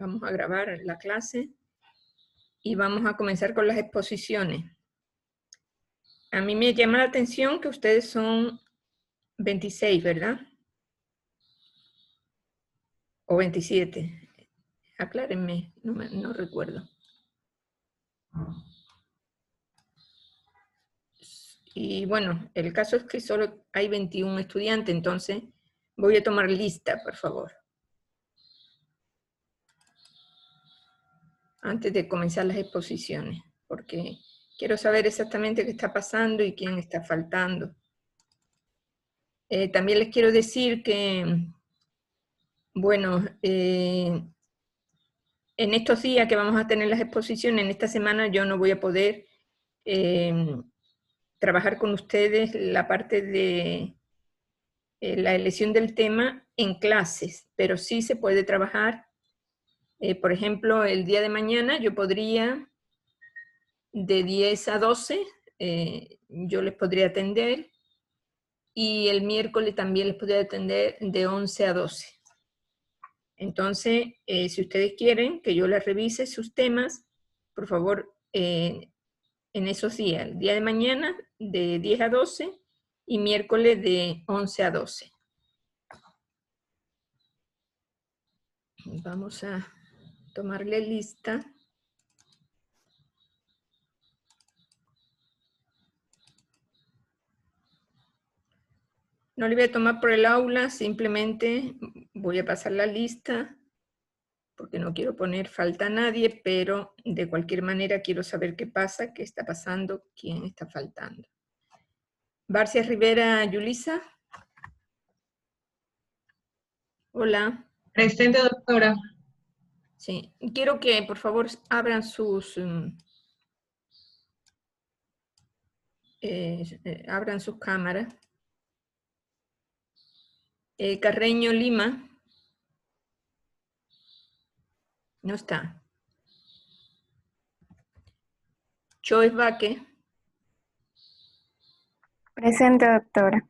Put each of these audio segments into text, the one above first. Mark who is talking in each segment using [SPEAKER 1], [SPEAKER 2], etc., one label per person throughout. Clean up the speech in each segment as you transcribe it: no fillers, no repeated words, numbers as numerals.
[SPEAKER 1] Vamos a grabar la clase y vamos a comenzar con las exposiciones. A mí me llama la atención que ustedes son 26, ¿verdad? O 27. Aclárenme, no recuerdo. Y bueno, el caso es que solo hay 21 estudiantes, entonces voy a tomar lista, por favor. Antes de comenzar las exposiciones, porque quiero saber exactamente qué está pasando y quién está faltando. También les quiero decir que, bueno, en estos días que vamos a tener las exposiciones, en esta semana yo no voy a poder trabajar con ustedes la parte de la elección del tema en clases, pero sí se puede trabajar. Por ejemplo, el día de mañana yo podría, de 10 a 12, yo les podría atender, y el miércoles también les podría atender de 11 a 12. Entonces, si ustedes quieren que yo les revise sus temas, por favor, en esos días, el día de mañana de 10 a 12 y miércoles de 11 a 12. Vamos a tomarle lista. No le voy a tomar por el aula, simplemente voy a pasar la lista porque no quiero poner falta a nadie, pero de cualquier manera quiero saber qué pasa, qué está pasando, quién está faltando. Barcia Rivera Yulisa. Hola.
[SPEAKER 2] Presente, doctora.
[SPEAKER 1] Sí, quiero que por favor abran sus cámaras. Carreño Lima. No está. Choes Vaque.
[SPEAKER 3] Presente, doctora.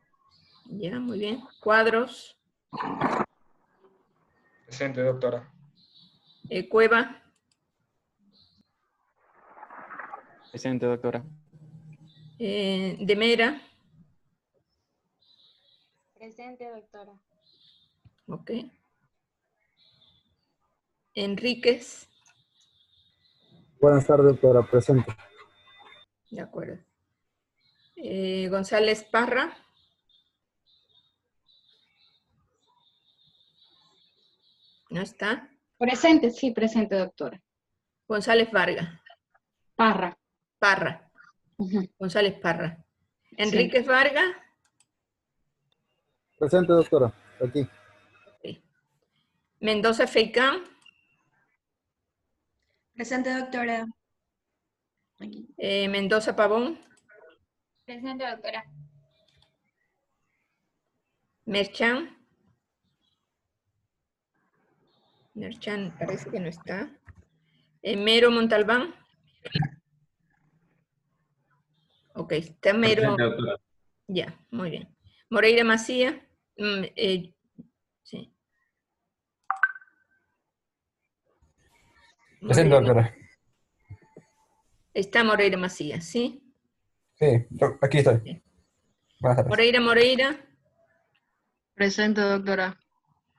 [SPEAKER 1] Ya, muy bien. Cuadros.
[SPEAKER 4] Presente, doctora.
[SPEAKER 1] Cueva.
[SPEAKER 5] Presente, doctora.
[SPEAKER 1] Demera.
[SPEAKER 3] Presente, doctora.
[SPEAKER 1] Ok. Enríquez.
[SPEAKER 6] Buenas tardes, doctora. Presente.
[SPEAKER 1] De acuerdo. González Parra. ¿No está?
[SPEAKER 2] Presente, sí, presente, doctora.
[SPEAKER 1] González Vargas.
[SPEAKER 2] Parra.
[SPEAKER 1] Parra. González Parra.
[SPEAKER 2] Sí.
[SPEAKER 1] Enríquez Vargas.
[SPEAKER 6] Presente, doctora. Aquí.
[SPEAKER 1] Okay. Mendoza Feicán.
[SPEAKER 7] Presente, doctora. Aquí.
[SPEAKER 1] Mendoza Pavón.
[SPEAKER 3] Presente, doctora.
[SPEAKER 1] Merchan. Merchan parece que no está. Mero Montalbán. Ok, está Mero.
[SPEAKER 4] Presente, doctora.
[SPEAKER 1] Ya, muy bien. Moreira Macías. Sí.
[SPEAKER 4] Presente, doctora.
[SPEAKER 1] Está Moreira Macías, ¿sí?
[SPEAKER 4] Sí, aquí estoy. Buenas tardes.
[SPEAKER 1] Moreira.
[SPEAKER 2] Presente, doctora.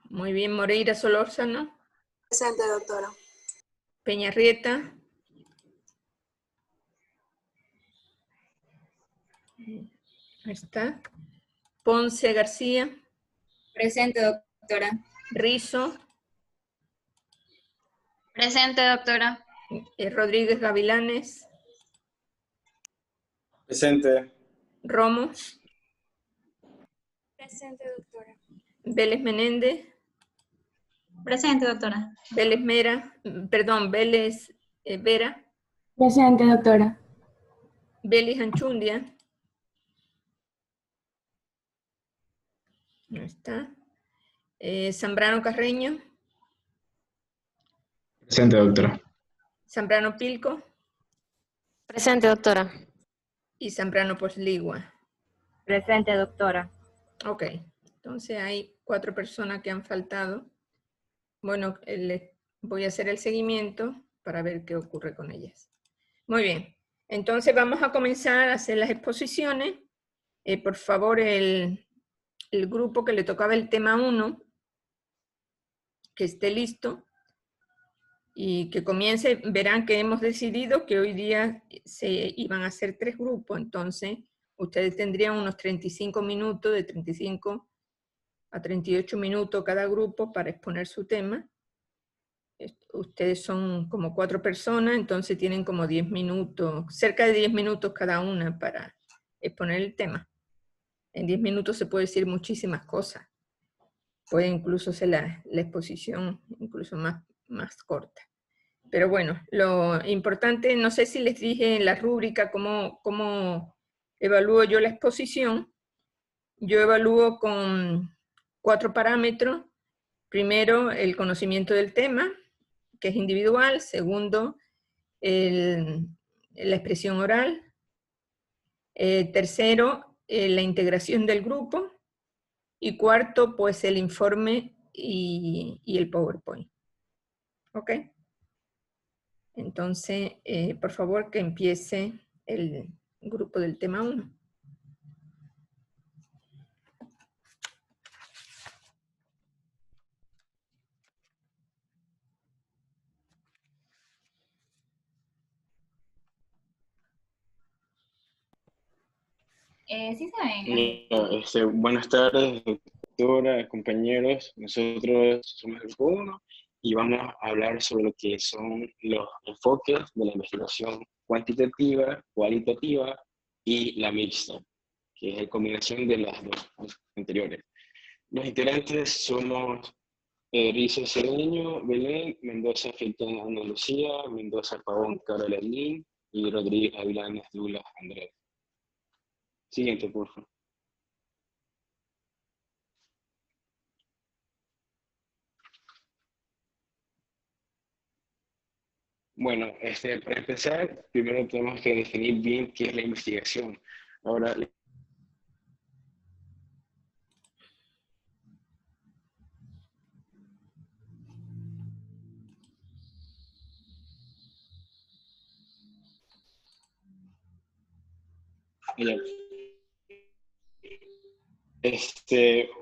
[SPEAKER 1] Muy bien, Moreira Solórzano.
[SPEAKER 7] Presente, doctora.
[SPEAKER 1] Peñarrieta. Ahí está. Ponce García.
[SPEAKER 3] Presente, doctora.
[SPEAKER 1] Rizo.
[SPEAKER 3] Presente, doctora.
[SPEAKER 1] Rodríguez Gavilanes.
[SPEAKER 4] Presente.
[SPEAKER 1] Romo.
[SPEAKER 3] Presente, doctora.
[SPEAKER 1] Vélez Menéndez.
[SPEAKER 7] Presente, doctora.
[SPEAKER 1] Vélez Mera. Perdón, Vélez Vera.
[SPEAKER 3] Presente, doctora.
[SPEAKER 1] Vélez Anchundia. No está. Zambrano Carreño.
[SPEAKER 4] Presente, doctora.
[SPEAKER 1] Zambrano Pilco.
[SPEAKER 3] Presente, doctora.
[SPEAKER 1] Y Zambrano Posligua.
[SPEAKER 3] Presente, doctora.
[SPEAKER 1] Ok, entonces hay 4 personas que han faltado. Bueno, les voy a hacer el seguimiento para ver qué ocurre con ellas. Muy bien, entonces vamos a comenzar a hacer las exposiciones. Por favor, el grupo que le tocaba el tema 1, que esté listo y que comience. Verán que hemos decidido que hoy día se iban a hacer 3 grupos, entonces ustedes tendrían unos 35 minutos, de 35 a 38 minutos cada grupo para exponer su tema. Ustedes son como 4 personas, entonces tienen como 10 minutos, cerca de 10 minutos cada una para exponer el tema. En 10 minutos se puede decir muchísimas cosas. Puede incluso ser la exposición incluso más corta. Pero bueno, lo importante, no sé si les dije en la rúbrica cómo evalúo yo la exposición. Yo evalúo con 4 parámetros. Primero, el conocimiento del tema, que es individual. Segundo, la expresión oral. Tercero, la integración del grupo. Y cuarto, pues el informe y el PowerPoint. ¿Ok? Entonces, por favor, que empiece el grupo del tema 1.
[SPEAKER 7] Sí se ven.
[SPEAKER 8] Buenas tardes, doctora, compañeros. Nosotros somos el grupo 1 y vamos a hablar sobre lo que son los enfoques de la investigación cuantitativa, cualitativa y la mixta, que es la combinación de las dos anteriores. Los integrantes somos Rizo Cedeño, Belén, Mendoza Filtón, Ana Lucía, Mendoza Pavón, Carola Lin y Rodríguez Avilanes, Douglas Andrés. Siguiente, por favor. Bueno, para empezar, primero tenemos que definir bien qué es la investigación. Ahora,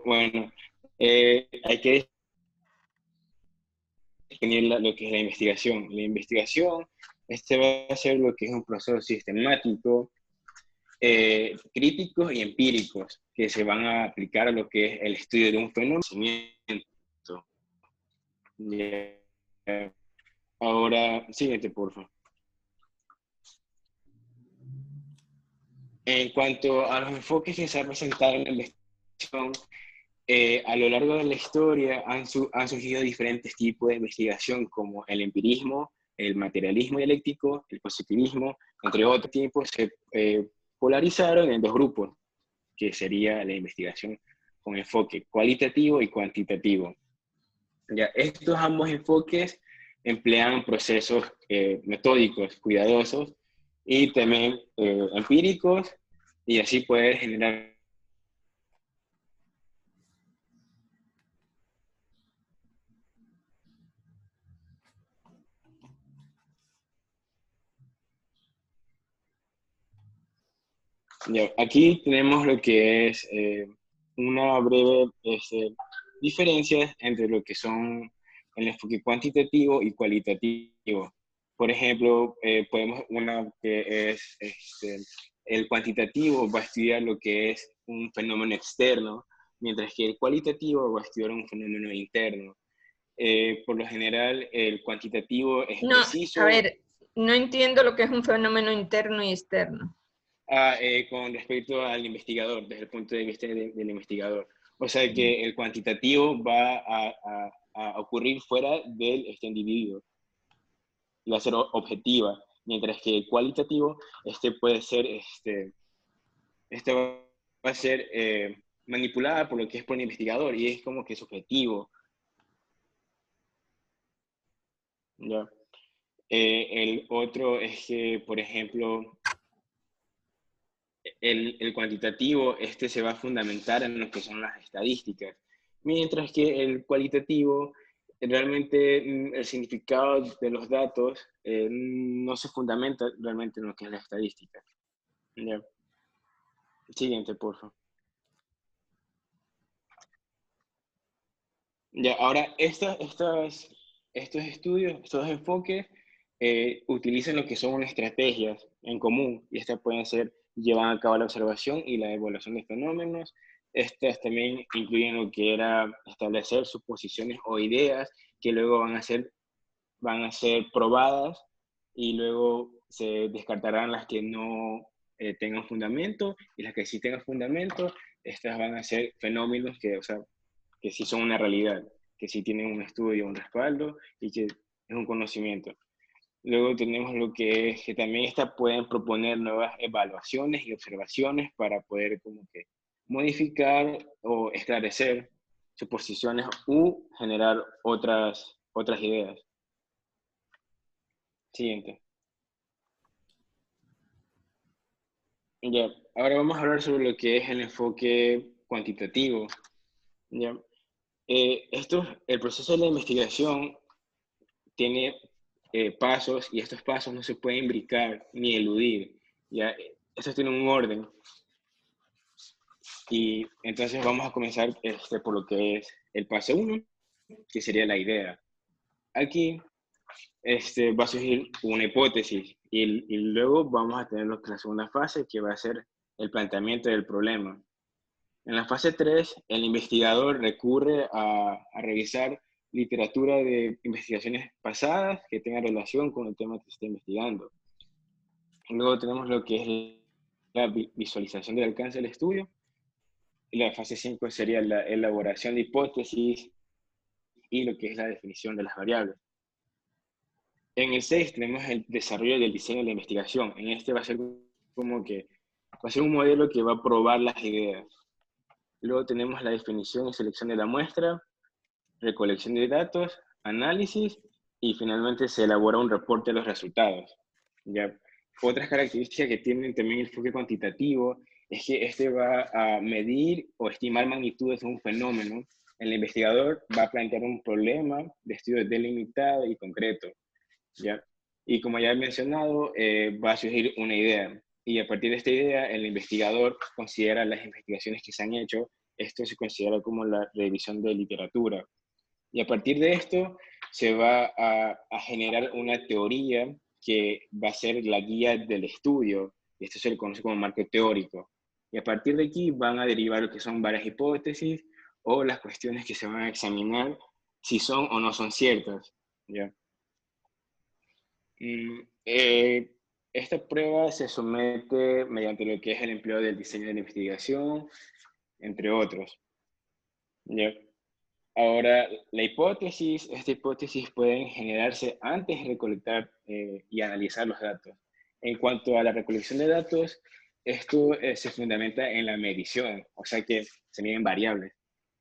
[SPEAKER 8] bueno, hay que definir lo que es la investigación. La investigación, va a ser lo que es un proceso sistemático, críticos y empíricos que se van a aplicar a lo que es el estudio de un fenómeno. Ahora, siguiente, por favor. En cuanto a los enfoques que se han presentado en la investigación, a lo largo de la historia han surgido diferentes tipos de investigación, como el empirismo, el materialismo dialéctico, el positivismo, entre otros tipos. Se polarizaron en 2 grupos, que sería la investigación con enfoque cualitativo y cuantitativo. Ya, estos ambos enfoques emplean procesos metódicos, cuidadosos, y también empíricos, y así poder generar ya. Aquí tenemos lo que es una breve diferencia entre lo que son el enfoque cuantitativo y cualitativo. Por ejemplo, podemos una que es el cuantitativo va a estudiar lo que es un fenómeno externo, mientras que el cualitativo va a estudiar un fenómeno interno. Por lo general, el cuantitativo es preciso.
[SPEAKER 1] A ver, no entiendo lo que es un fenómeno interno y externo.
[SPEAKER 8] Con respecto al investigador, desde el punto de vista del investigador. O sea que el cuantitativo va a ocurrir fuera del individuo, y va a ser objetiva, mientras que el cualitativo puede ser, va a ser manipulada por lo que es por el investigador, y es como que subjetivo. ¿Ya? El otro es que, por ejemplo, el cuantitativo se va a fundamentar en lo que son las estadísticas, mientras que el cualitativo realmente el significado de los datos no se fundamenta realmente en lo que es la estadística. ¿Ya? Siguiente, por favor. Ya, ahora, estos estudios, estos enfoques, utilizan lo que son estrategias en común, y estas pueden ser llevar a cabo la observación y la evaluación de fenómenos. Estas también incluyen lo que era establecer suposiciones o ideas que luego van a ser probadas y luego se descartarán las que no tengan fundamento, y las que sí tengan fundamento, estas van a ser fenómenos que, o sea, que sí son una realidad, que sí tienen un estudio, un respaldo y que es un conocimiento. Luego tenemos lo que es que también estas pueden proponer nuevas evaluaciones y observaciones para poder como que modificar o esclarecer suposiciones u generar otras ideas. Siguiente. Ya, ahora vamos a hablar sobre lo que es el enfoque cuantitativo. Ya. El proceso de la investigación tiene pasos, y estos pasos no se pueden brincar ni eludir. ¿Ya? Estos tienen un orden. Y entonces vamos a comenzar por lo que es el paso 1, que sería la idea. Aquí va a surgir una hipótesis y luego vamos a tener la segunda fase, que va a ser el planteamiento del problema. En la fase 3, el investigador recurre a revisar literatura de investigaciones pasadas que tenga relación con el tema que se está investigando. Luego tenemos lo que es la visualización del alcance del estudio. Y la fase 5 sería la elaboración de hipótesis y lo que es la definición de las variables. En el 6 tenemos el desarrollo del diseño de la investigación. En este va a ser como que va a ser un modelo que va a probar las ideas. Luego tenemos la definición y selección de la muestra, recolección de datos, análisis, y finalmente se elabora un reporte de los resultados. ¿Ya? Otras características que tienen también el enfoque cuantitativo es que este va a medir o estimar magnitudes de un fenómeno. El investigador va a plantear un problema de estudio delimitado y concreto. ¿Ya? Y como ya he mencionado, va a surgir una idea. Y a partir de esta idea, el investigador considera las investigaciones que se han hecho. Esto se considera como la revisión de literatura. Y a partir de esto, se va a generar una teoría que va a ser la guía del estudio. Y esto se le conoce como marco teórico. Y a partir de aquí van a derivar lo que son varias hipótesis o las cuestiones que se van a examinar si son o no son ciertas. ¿Ya? Esta prueba se somete mediante lo que es el empleo del diseño de la investigación, entre otros. ¿Ya? Ahora, esta hipótesis pueden generarse antes de recolectar y analizar los datos. En cuanto a la recolección de datos, esto se fundamenta en la medición, o sea que se miden variables.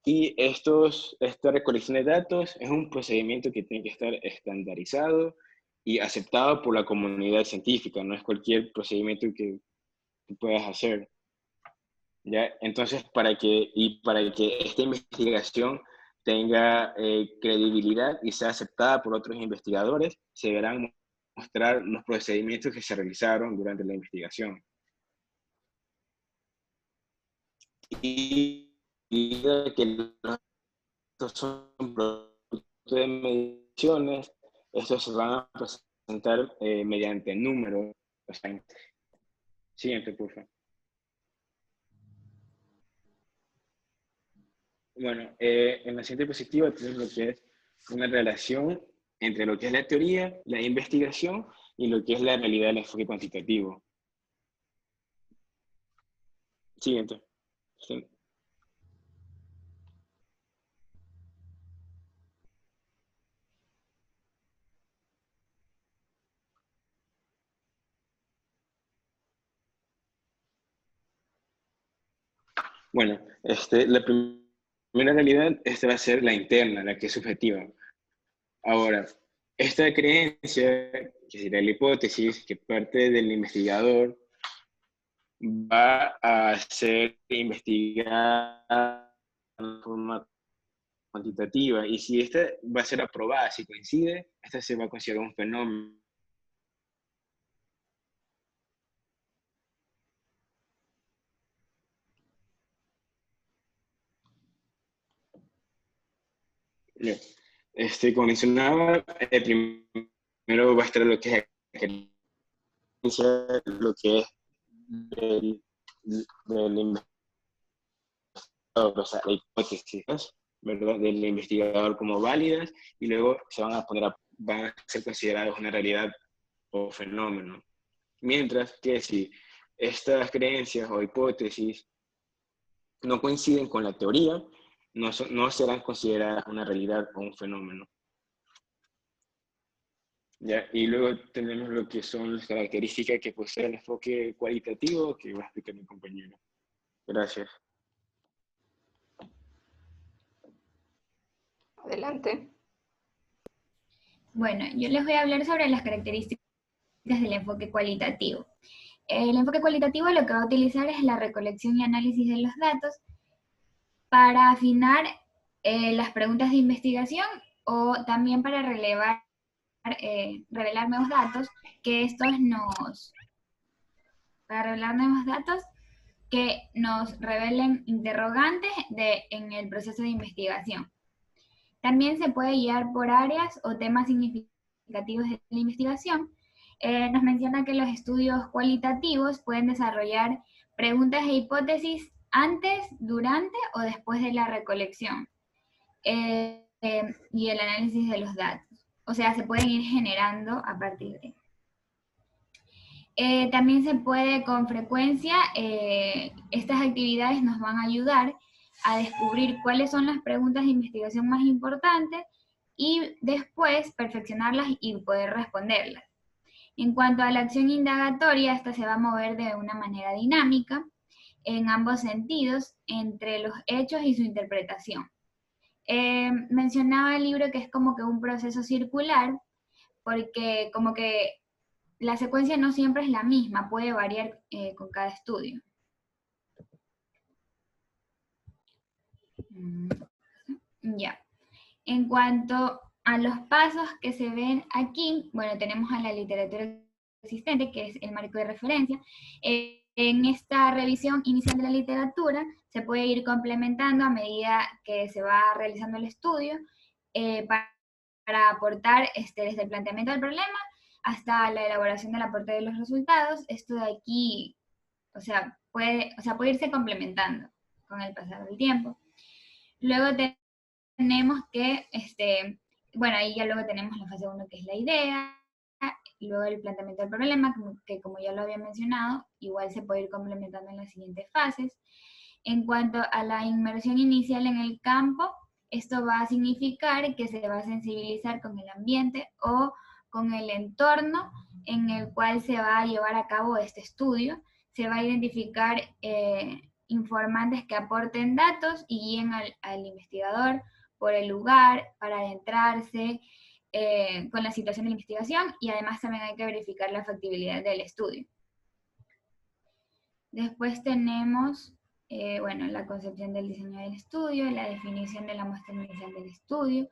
[SPEAKER 8] Y esta recolección de datos es un procedimiento que tiene que estar estandarizado y aceptado por la comunidad científica, no es cualquier procedimiento que tú puedas hacer. ¿Ya? Entonces, para que esta investigación tenga credibilidad y sea aceptada por otros investigadores, se deberán mostrar los procedimientos que se realizaron durante la investigación. Y que los datos son productos de mediciones, estos se van a presentar mediante números. Siguiente, por favor. Bueno, en la siguiente diapositiva tenemos lo que es una relación entre lo que es la teoría, la investigación y lo que es la realidad del enfoque cuantitativo. Siguiente. Sí. Bueno, la primera realidad va a ser la interna, la que es subjetiva. Ahora, esta creencia, que sería la hipótesis, que parte del investigador, va a ser investigada de forma cuantitativa, y si esta va a ser aprobada, si coincide, esta se va a considerar un fenómeno. Bien. Como mencionaba, primero va a estar lo que es lo que es del investigador, o sea, la hipótesis, ¿verdad?, del investigador como válidas, y luego se van a ser considerados una realidad o fenómeno. Mientras que si estas creencias o hipótesis no coinciden con la teoría, no serán consideradas una realidad o un fenómeno. ¿Ya? Y luego tenemos lo que son las características que posee el enfoque cualitativo, que va a explicar mi compañero. Gracias.
[SPEAKER 1] Adelante.
[SPEAKER 7] Bueno, yo les voy a hablar sobre las características del enfoque cualitativo. El enfoque cualitativo lo que va a utilizar es la recolección y análisis de los datos para afinar las preguntas de investigación, o también para revelar nuevos datos que nos revelen interrogantes en el proceso de investigación. También se puede guiar por áreas o temas significativos de la investigación. Nos menciona que los estudios cualitativos pueden desarrollar preguntas e hipótesis antes, durante o después de la recolección y el análisis de los datos. O sea, se pueden ir generando a partir de. También se puede, con frecuencia, estas actividades nos van a ayudar a descubrir cuáles son las preguntas de investigación más importantes y después perfeccionarlas y poder responderlas. En cuanto a la acción indagatoria, esta se va a mover de una manera dinámica en ambos sentidos, entre los hechos y su interpretación. Mencionaba el libro que es como que un proceso circular, porque como que la secuencia no siempre es la misma, puede variar con cada estudio. Ya. En cuanto a los pasos que se ven aquí, bueno, tenemos a la literatura existente, que es el marco de referencia. En esta revisión inicial de la literatura se puede ir complementando a medida que se va realizando el estudio para aportar desde el planteamiento del problema hasta la elaboración del aporte de los resultados. Esto de aquí, puede irse complementando con el pasar del tiempo. Luego tenemos que, ahí ya luego tenemos la fase 1, que es la idea, y luego el planteamiento del problema, que como ya lo había mencionado, igual se puede ir complementando en las siguientes fases. En cuanto a la inmersión inicial en el campo, esto va a significar que se va a sensibilizar con el ambiente o con el entorno en el cual se va a llevar a cabo este estudio. Se va a identificar informantes que aporten datos y guíen al investigador por el lugar para adentrarse con la situación de la investigación, y además también hay que verificar la factibilidad del estudio. Después tenemos la concepción del diseño del estudio, la definición de la muestra inicial del estudio,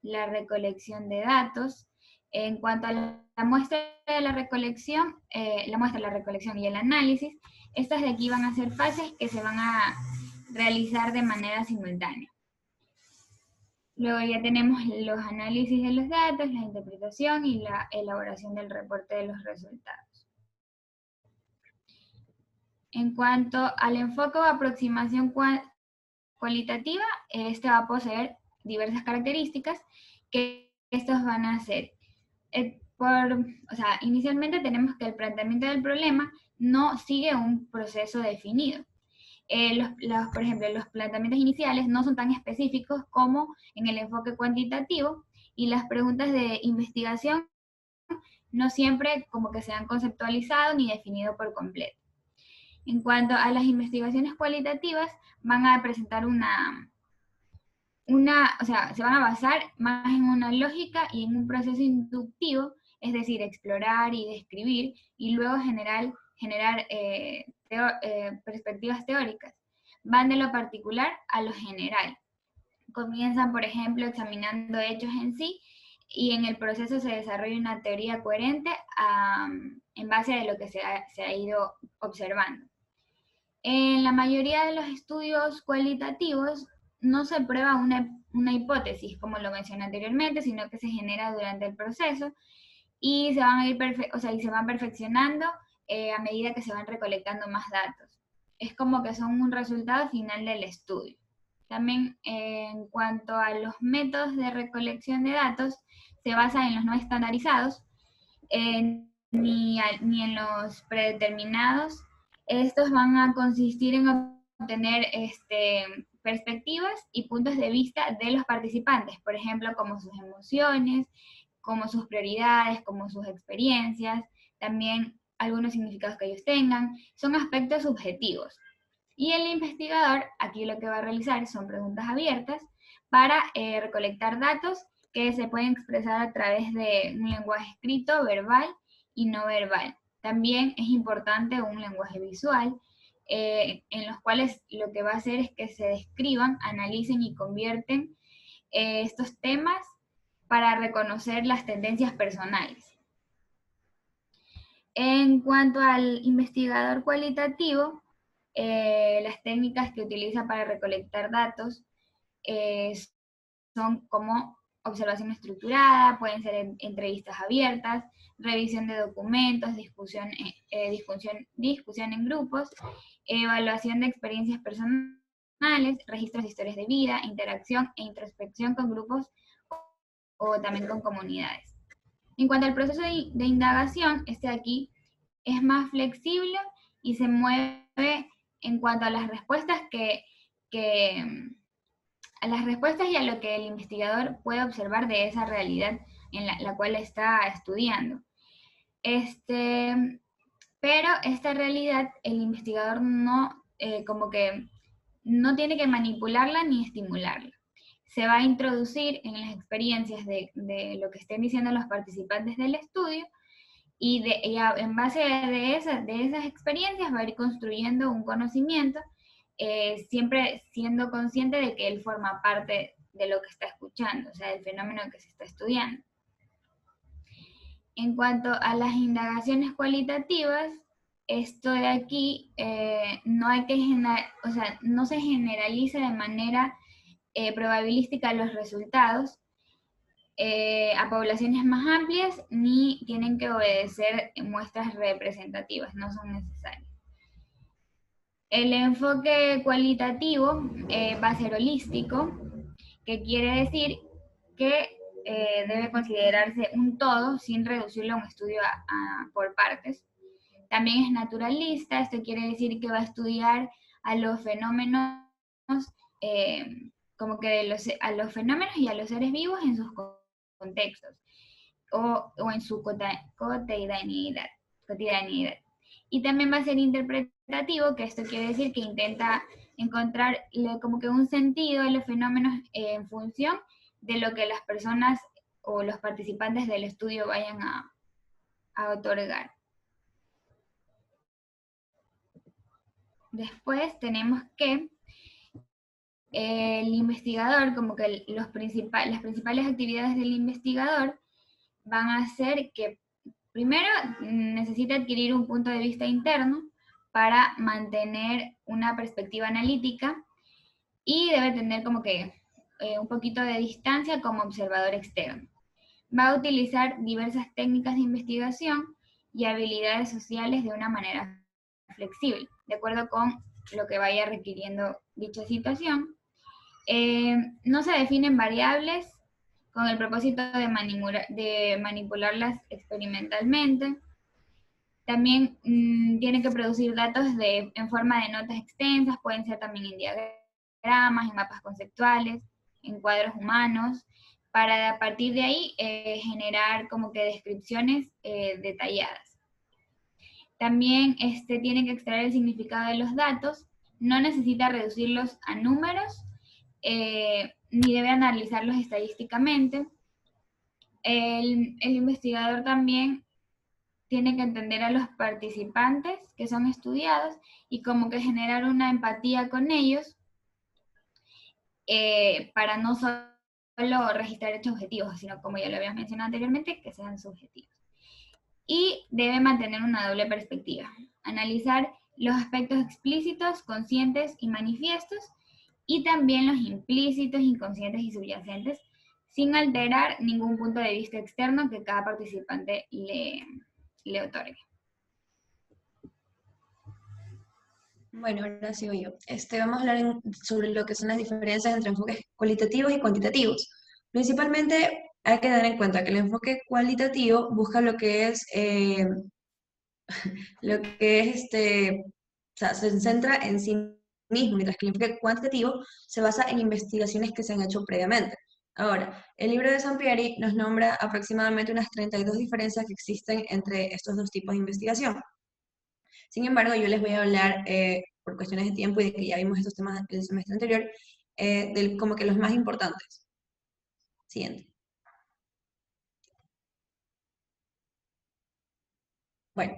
[SPEAKER 7] la recolección de datos. En cuanto a la muestra de la recolección, la recolección y el análisis, estas de aquí van a ser fases que se van a realizar de manera simultánea. Luego ya tenemos los análisis de los datos, la interpretación y la elaboración del reporte de los resultados. En cuanto al enfoque o aproximación cualitativa, este va a poseer diversas características que estos van a ser. Inicialmente tenemos que el planteamiento del problema no sigue un proceso definido. Por ejemplo, los planteamientos iniciales no son tan específicos como en el enfoque cuantitativo, y las preguntas de investigación no siempre como que se han conceptualizado ni definido por completo. En cuanto a las investigaciones cualitativas, van a presentar se van a basar más en una lógica y en un proceso inductivo, es decir, explorar y describir, y luego generar perspectivas teóricas. Van de lo particular a lo general. comienzan, por ejemplo, examinando hechos en sí, y en el proceso se desarrolla una teoría coherente en base a lo que se ha ido observando. En la mayoría de los estudios cualitativos no se prueba una hipótesis, como lo mencioné anteriormente, sino que se genera durante el proceso y se van a ir y se van perfeccionando a medida que se van recolectando más datos. Es como que son un resultado final del estudio. También en cuanto a los métodos de recolección de datos, se basan en los no estandarizados, ni en los predeterminados. Estos van a consistir en obtener perspectivas y puntos de vista de los participantes, por ejemplo, como sus emociones, como sus prioridades, como sus experiencias, también algunos significados que ellos tengan, son aspectos subjetivos. Y el investigador aquí lo que va a realizar son preguntas abiertas para recolectar datos que se pueden expresar a través de un lenguaje escrito, verbal y no verbal. También es importante un lenguaje visual, en los cuales lo que va a hacer es que se describan, analicen y convierten estos temas para reconocer las tendencias personales. En cuanto al investigador cualitativo, las técnicas que utiliza para recolectar datos son como observación estructurada, pueden ser entrevistas abiertas, revisión de documentos, discusión en grupos, evaluación de experiencias personales, registros de historias de vida, interacción e introspección con grupos o también con comunidades. En cuanto al proceso de indagación, este de aquí es más flexible y se mueve en cuanto a las respuestas a las respuestas y a lo que el investigador puede observar de esa realidad en la cual está estudiando. Pero esta realidad el investigador no tiene que manipularla ni estimularla. Se va a introducir en las experiencias de lo que estén diciendo los participantes del estudio y en base de esas experiencias va a ir construyendo un conocimiento, siempre siendo consciente de que él forma parte de lo que está escuchando, o sea, del fenómeno que se está estudiando. En cuanto a las indagaciones cualitativas, esto de aquí no se generaliza de manera probabilística los resultados a poblaciones más amplias, ni tienen que obedecer muestras representativas, no son necesarias. El enfoque cualitativo va a ser holístico, que quiere decir que debe considerarse un todo sin reducirlo a un estudio por partes. También es naturalista, esto quiere decir que va a estudiar a los fenómenos, a los fenómenos y a los seres vivos en sus contextos o en su cotidianidad. Y también va a ser interpretativo, que esto quiere decir que intenta encontrar como que un sentido en los fenómenos en función de lo que las personas o los participantes del estudio vayan a otorgar. Después tenemos que el investigador, como que las principales actividades del investigador van a ser que primero necesita adquirir un punto de vista interno para mantener una perspectiva analítica y debe tener como que un poquito de distancia como observador externo. Va a utilizar diversas técnicas de investigación y habilidades sociales de una manera flexible, de acuerdo con lo que vaya requiriendo dicha situación. No se definen variables con el propósito de manipularlas experimentalmente. También tiene que producir datos en forma de notas extensas, pueden ser también en diagramas, en mapas conceptuales, en cuadros humanos, para a partir de ahí generar como que descripciones detalladas. También tiene que extraer el significado de los datos, no necesita reducirlos a números, ni debe analizarlos estadísticamente. El investigador también tiene que entender a los participantes que son estudiados y como que generar una empatía con ellos. para no solo registrar hechos objetivos, sino como ya lo habíamos mencionado anteriormente, que sean subjetivos. Y debe mantener una doble perspectiva, analizar los aspectos explícitos, conscientes y manifiestos, y también los implícitos, inconscientes y subyacentes, sin alterar ningún punto de vista externo que cada participante le otorgue.
[SPEAKER 9] Bueno, ahora sigo yo. Vamos a hablar sobre lo que son las diferencias entre enfoques cualitativos y cuantitativos. Principalmente hay que tener en cuenta que el enfoque cualitativo busca lo que es, o sea, se centra en sí mismo, mientras que el enfoque cuantitativo se basa en investigaciones que se han hecho previamente. Ahora, el libro de Sampieri nos nombra aproximadamente unas 32 diferencias que existen entre estos dos tipos de investigación. Sin embargo, yo les voy a hablar, por cuestiones de tiempo y de que ya vimos estos temas el semestre anterior, como que los más importantes. Siguiente. Bueno,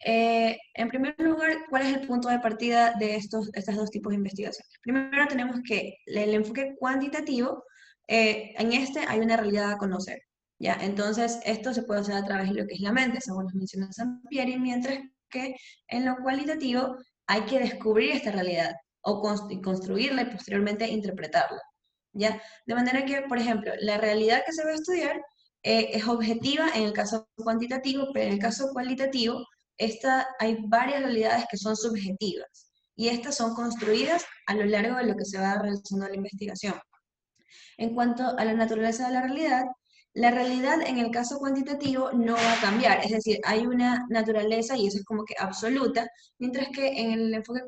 [SPEAKER 9] en primer lugar, ¿cuál es el punto de partida de estos dos tipos de investigaciones? Primero tenemos que el enfoque cuantitativo, en este hay una realidad a conocer, ¿ya? Entonces, esto se puede hacer a través de lo que es la mente, según nos menciona Sampieri, mientras que en lo cualitativo hay que descubrir esta realidad, o construirla y posteriormente interpretarla, ¿ya? De manera que, por ejemplo, la realidad que se va a estudiar es objetiva en el caso cuantitativo, pero en el caso cualitativo hay varias realidades que son subjetivas, y estas son construidas a lo largo de lo que se va realizando la investigación. En cuanto a la naturaleza de la realidad en el caso cuantitativo no va a cambiar, es decir, hay una naturaleza y eso es como que absoluta, mientras que en el enfoque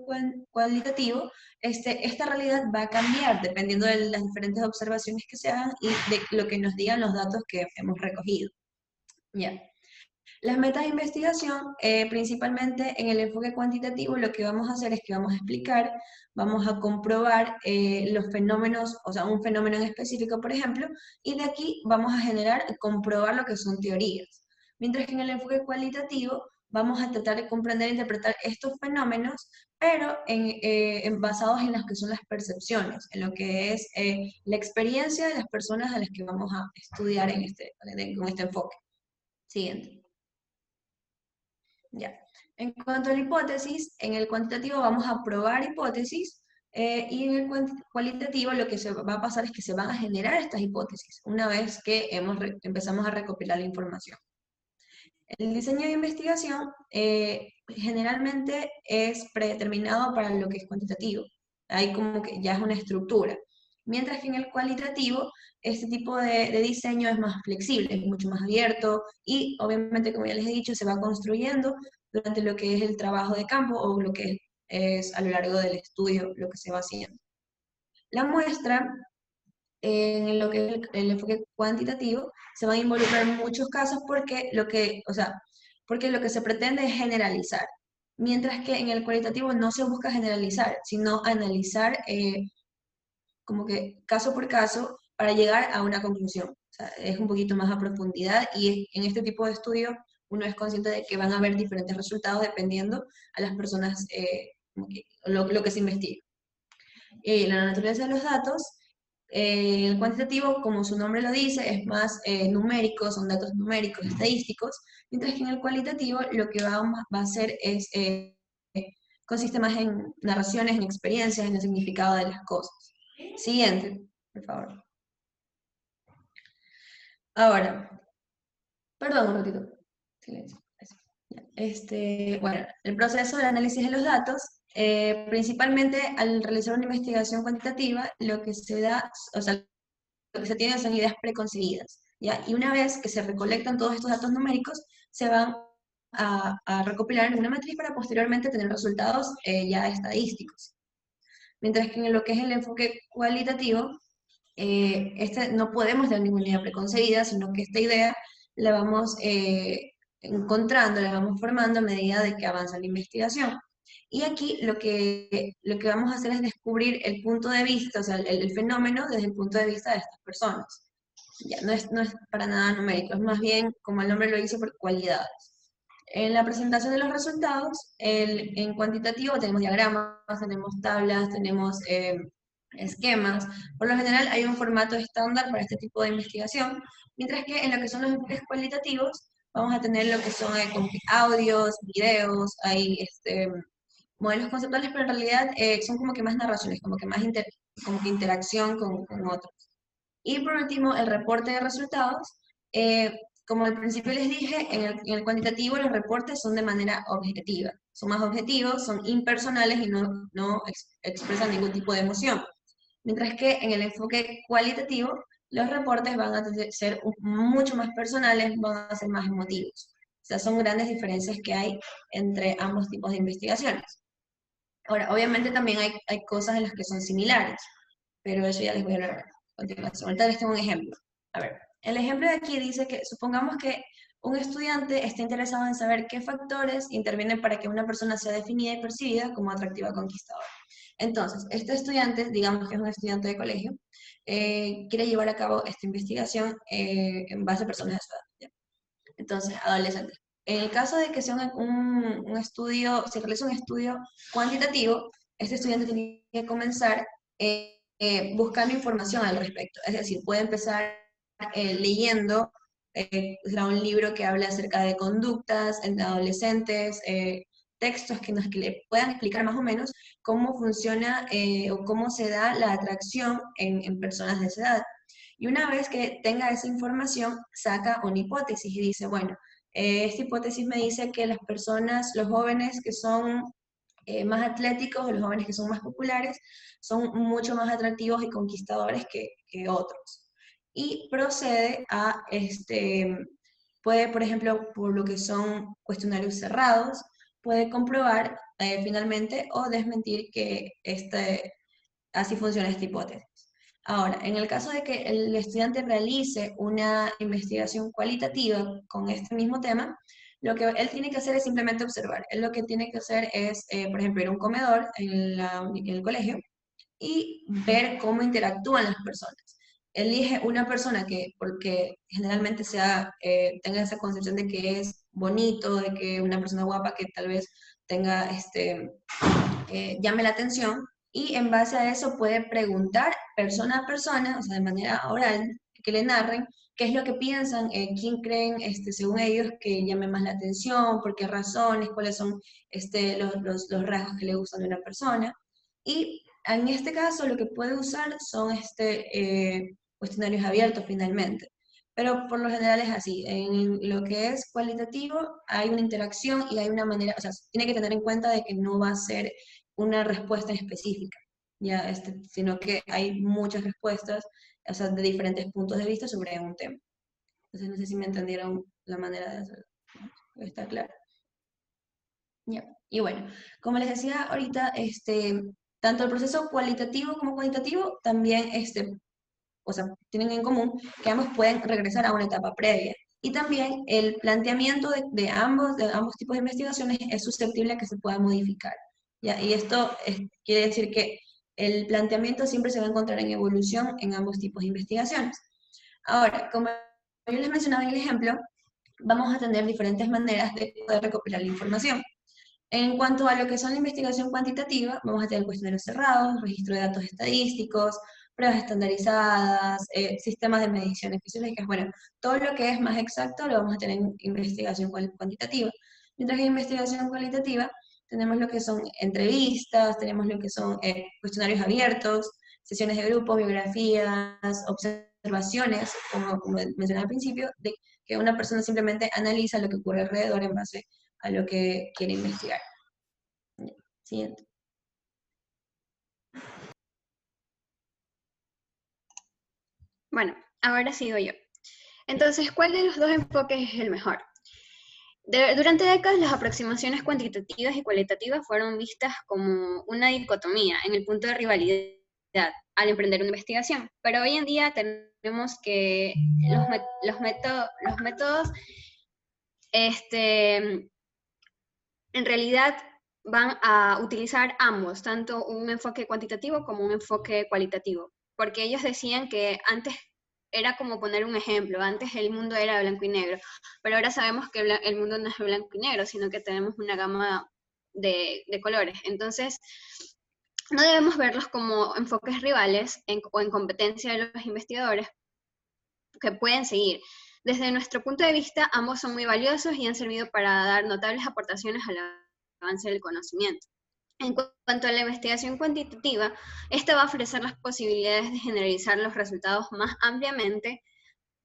[SPEAKER 9] cualitativo esta realidad va a cambiar dependiendo de las diferentes observaciones que se hagan y de lo que nos digan los datos que hemos recogido. Ya. Las metas de investigación, principalmente en el enfoque cuantitativo, lo que vamos a hacer es que vamos a explicar, vamos a comprobar los fenómenos, o sea, un fenómeno en específico, por ejemplo, y de aquí vamos a comprobar lo que son teorías. Mientras que en el enfoque cualitativo vamos a tratar de comprender e interpretar estos fenómenos, pero basados en las que son las percepciones, en lo que es la experiencia de las personas a las que vamos a estudiar con este enfoque. Siguiente. Ya. En cuanto a la hipótesis, en el cuantitativo vamos a probar hipótesis y en el cualitativo lo que se va a pasar es que se van a generar estas hipótesis una vez que empezamos a recopilar la información. El diseño de investigación generalmente es predeterminado para lo que es cuantitativo. Hay como que ya es una estructura. Mientras que en el cualitativo, este tipo de diseño es más flexible, es mucho más abierto y obviamente, como ya les he dicho, se va construyendo durante lo que es el trabajo de campo o lo que es a lo largo del estudio lo que se va haciendo. La muestra, en lo que es el enfoque cuantitativo, se van a involucrar muchos casos porque lo que se pretende es generalizar, mientras que en el cualitativo no se busca generalizar, sino analizar como que caso por caso para llegar a una conclusión. O sea, es un poquito más a profundidad y en este tipo de estudio uno es consciente de que van a haber diferentes resultados dependiendo a las personas, lo que se investiga. La naturaleza de los datos, el cuantitativo, como su nombre lo dice, es más numérico, son datos numéricos, estadísticos, mientras que en el cualitativo lo que va a hacer es, consiste más en narraciones, en experiencias, en el significado de las cosas. Siguiente, por favor. Ahora, perdón un ratito. Silencio. Bueno, el proceso del análisis de los datos, principalmente al realizar una investigación cuantitativa, lo que se da, o sea, lo que se tiene son ideas preconcebidas, ¿ya? Y una vez que se recolectan todos estos datos numéricos, se van a recopilar en una matriz para posteriormente tener resultados ya estadísticos. Mientras que en lo que es el enfoque cualitativo, no podemos tener ninguna idea preconcebida, sino que esta idea la vamos encontrando, la vamos formando a medida de que avanza la investigación. Y aquí lo que vamos a hacer es descubrir el punto de vista, o sea, el fenómeno desde el punto de vista de estas personas. Ya, no es para nada numérico, es más bien, como el nombre lo dice, por cualidades. En la presentación de los resultados, en cuantitativo tenemos diagramas, tenemos tablas, tenemos esquemas. Por lo general hay un formato estándar para este tipo de investigación, mientras que en lo que son los enfoques cualitativos vamos a tener lo que son como que audios, videos, hay modelos conceptuales, pero en realidad son como que más narraciones, como que más como que interacción con otros. Y por último, el reporte de resultados. Como al principio les dije, en el cuantitativo los reportes son de manera objetiva. Son más objetivos, son impersonales y no expresan ningún tipo de emoción. Mientras que en el enfoque cualitativo, los reportes van a ser mucho más personales, van a ser más emotivos. O sea, son grandes diferencias que hay entre ambos tipos de investigaciones. Ahora, obviamente también hay cosas en las que son similares, pero eso ya les voy a hablar a continuación. Ahorita les tengo un ejemplo. A ver, el ejemplo de aquí dice que supongamos que un estudiante está interesado en saber qué factores intervienen para que una persona sea definida y percibida como atractiva conquistadora. Entonces, este estudiante, digamos que es un estudiante de colegio, quiere llevar a cabo esta investigación en base a personas de su edad, ¿ya? Entonces, adolescentes. En el caso de que sea un estudio, se realiza un estudio cuantitativo, este estudiante tiene que comenzar buscando información al respecto. Es decir, puede empezar leyendo, será un libro que habla acerca de conductas en adolescentes, textos que le puedan explicar más o menos cómo funciona o cómo se da la atracción en personas de esa edad. Y una vez que tenga esa información, saca una hipótesis y dice, bueno, esta hipótesis me dice que las personas, los jóvenes que son más atléticos o los jóvenes que son más populares, son mucho más atractivos y conquistadores que otros. Y procede a, puede, por ejemplo, por lo que son cuestionarios cerrados, puede comprobar finalmente o desmentir que así funciona esta hipótesis. Ahora, en el caso de que el estudiante realice una investigación cualitativa con este mismo tema, lo que él tiene que hacer es simplemente observar. Él lo que tiene que hacer es, por ejemplo, ir a un comedor en el colegio y ver cómo interactúan las personas. Elige una persona porque generalmente tenga esa concepción de que es bonito, de que una persona guapa que tal vez tenga, llame la atención, y en base a eso puede preguntar persona a persona, o sea, de manera oral, que le narren qué es lo que piensan, quién creen, según ellos, que llame más la atención, por qué razones, cuáles son los rasgos que le gustan de una persona. Y en este caso lo que puede usar son cuestionarios abiertos finalmente. Pero por lo general es así. En lo que es cualitativo hay una interacción y hay una manera, o sea, tiene que tener en cuenta de que no va a ser una respuesta específica, ya, sino que hay muchas respuestas, o sea, de diferentes puntos de vista sobre un tema. Entonces no sé si me entendieron la manera de hacerlo. ¿Está claro? Ya. Y bueno, como les decía ahorita, tanto el proceso cualitativo como cuantitativo también, o sea, tienen en común que ambos pueden regresar a una etapa previa. Y también el planteamiento de ambos tipos de investigaciones es susceptible a que se pueda modificar, ¿ya? Y esto quiere decir que el planteamiento siempre se va a encontrar en evolución en ambos tipos de investigaciones. Ahora, como yo les mencionaba en el ejemplo, vamos a tener diferentes maneras de poder recopilar la información. En cuanto a lo que son la investigación cuantitativa, vamos a tener cuestionarios cerrados, registro de datos estadísticos, pruebas estandarizadas, sistemas de mediciones fisiológicas. Bueno, todo lo que es más exacto lo vamos a tener en investigación cuantitativa. Mientras que en investigación cualitativa tenemos lo que son entrevistas, tenemos lo que son cuestionarios abiertos, sesiones de grupo, biografías, observaciones, como mencioné al principio, de que una persona simplemente analiza lo que ocurre alrededor en base a lo que quiere investigar. Siguiente.
[SPEAKER 10] Bueno, ahora sigo yo. Entonces, ¿cuál de los dos enfoques es el mejor? Durante décadas, las aproximaciones cuantitativas y cualitativas fueron vistas como una dicotomía en el punto de rivalidad al emprender una investigación. Pero hoy en día tenemos que los métodos en realidad van a utilizar ambos, tanto un enfoque cuantitativo como un enfoque cualitativo, porque ellos decían que antes era como poner un ejemplo, antes el mundo era blanco y negro, pero ahora sabemos que el mundo no es blanco y negro, sino que tenemos una gama de colores. Entonces, no debemos verlos como enfoques rivales o en competencia de los investigadores que pueden seguir. Desde nuestro punto de vista, ambos son muy valiosos y han servido para dar notables aportaciones al avance del conocimiento. En cuanto a la investigación cuantitativa, esta va a ofrecer las posibilidades de generalizar los resultados más ampliamente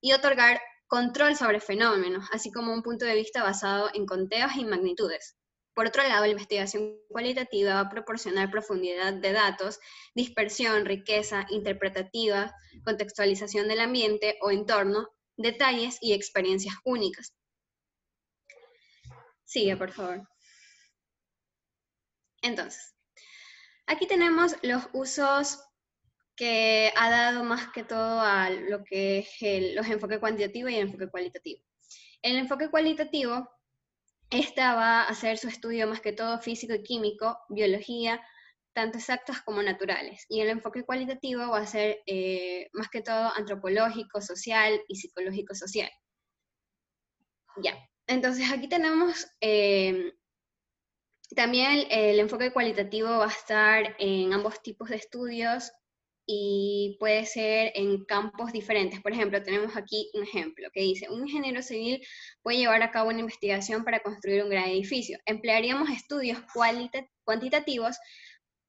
[SPEAKER 10] y otorgar control sobre fenómenos, así como un punto de vista basado en conteos y magnitudes. Por otro lado, la investigación cualitativa va a proporcionar profundidad de datos, dispersión, riqueza interpretativa, contextualización del ambiente o entorno, detalles y experiencias únicas. Sigue, por favor. Entonces, aquí tenemos los usos que ha dado más que todo a lo que es los enfoques cuantitativo y el enfoque cualitativo. El enfoque cualitativo, esta va a hacer su estudio más que todo físico y químico, biología, tanto exactas como naturales. Y el enfoque cualitativo va a ser más que todo antropológico, social y psicológico-social. Ya, entonces aquí tenemos también el enfoque cualitativo va a estar en ambos tipos de estudios y puede ser en campos diferentes. Por ejemplo, tenemos aquí un ejemplo que dice, un ingeniero civil puede llevar a cabo una investigación para construir un gran edificio. Emplearíamos estudios cuantitativos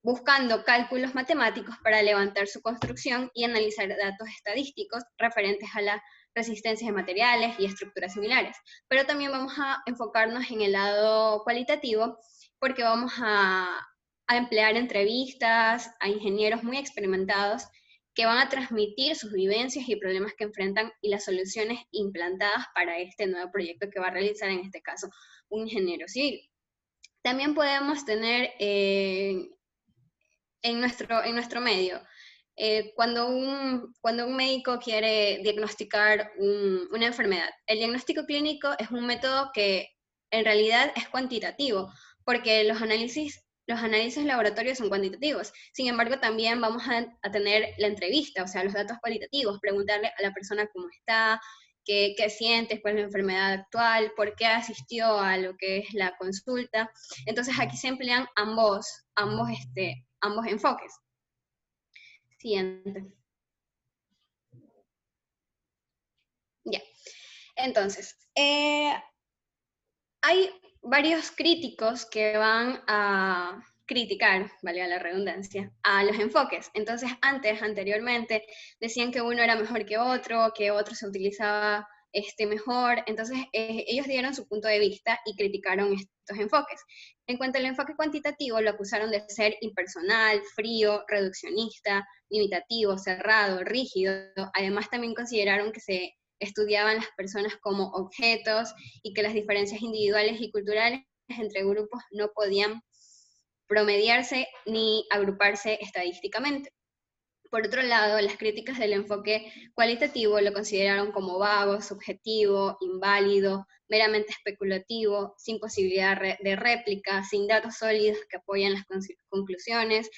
[SPEAKER 10] buscando cálculos matemáticos para levantar su construcción y analizar datos estadísticos referentes a las resistencias de materiales y estructuras similares. Pero también vamos a enfocarnos en el lado cualitativo porque vamos a emplear entrevistas a ingenieros muy experimentados que van a transmitir sus vivencias y problemas que enfrentan y las soluciones implantadas para este nuevo proyecto que va a realizar, en este caso, un ingeniero civil. También podemos tener en nuestro medio, cuando un médico quiere diagnosticar una enfermedad, el diagnóstico clínico es un método que en realidad es cuantitativo, porque los análisis laboratorios son cuantitativos. Sin embargo, también vamos a tener la entrevista, o sea, los datos cualitativos, preguntarle a la persona cómo está, qué siente, cuál es la enfermedad actual, por qué asistió a lo que es la consulta. Entonces aquí se emplean ambos enfoques. Siguiente. Ya. Entonces, hay varios críticos que van a criticar, valga la redundancia, a los enfoques. Entonces, anteriormente, decían que uno era mejor que otro se utilizaba mejor. Entonces, ellos dieron su punto de vista y criticaron estos enfoques. En cuanto al enfoque cuantitativo, lo acusaron de ser impersonal, frío, reduccionista, limitativo, cerrado, rígido. Además, también consideraron que se estudiaban las personas como objetos y que las diferencias individuales y culturales entre grupos no podían promediarse ni agruparse estadísticamente. Por otro lado, las críticas del enfoque cualitativo lo consideraron como vago, subjetivo, inválido, meramente especulativo, sin posibilidad de réplica, sin datos sólidos que apoyen las conclusiones.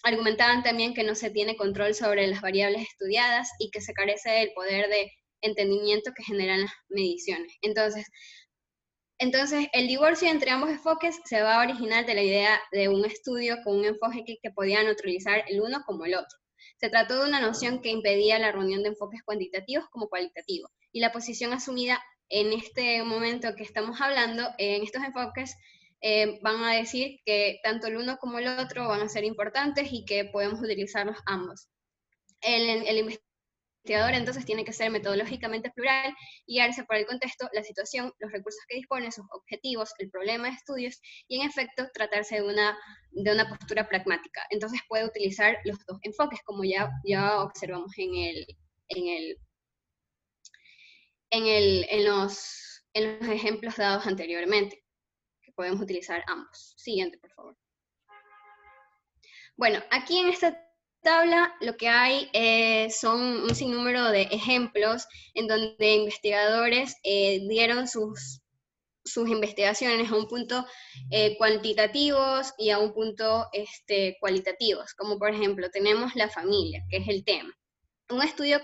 [SPEAKER 10] Argumentaban también que no se tiene control sobre las variables estudiadas y que se carece del poder de entendimiento que generan las mediciones. Entonces, el divorcio entre ambos enfoques se va a originar de la idea de un estudio con un enfoque que podían utilizar el uno como el otro. Se trató de una noción que impedía la reunión de enfoques cuantitativos como cualitativos, y la posición asumida en este momento que estamos hablando, en estos enfoques, van a decir que tanto el uno como el otro van a ser importantes y que podemos utilizarlos ambos. El investigador entonces tiene que ser metodológicamente plural y guiarse por el contexto, la situación, los recursos que dispone, sus objetivos, el problema de estudios y en efecto tratarse de una postura pragmática. Entonces puede utilizar los dos enfoques, como ya observamos en los ejemplos dados anteriormente. Podemos utilizar ambos. Siguiente, por favor. Bueno, aquí en esta tabla lo que hay son un sinnúmero de ejemplos en donde investigadores dieron sus investigaciones a un punto cuantitativos y a un punto cualitativos, como por ejemplo tenemos la familia, que es el tema. Un estudio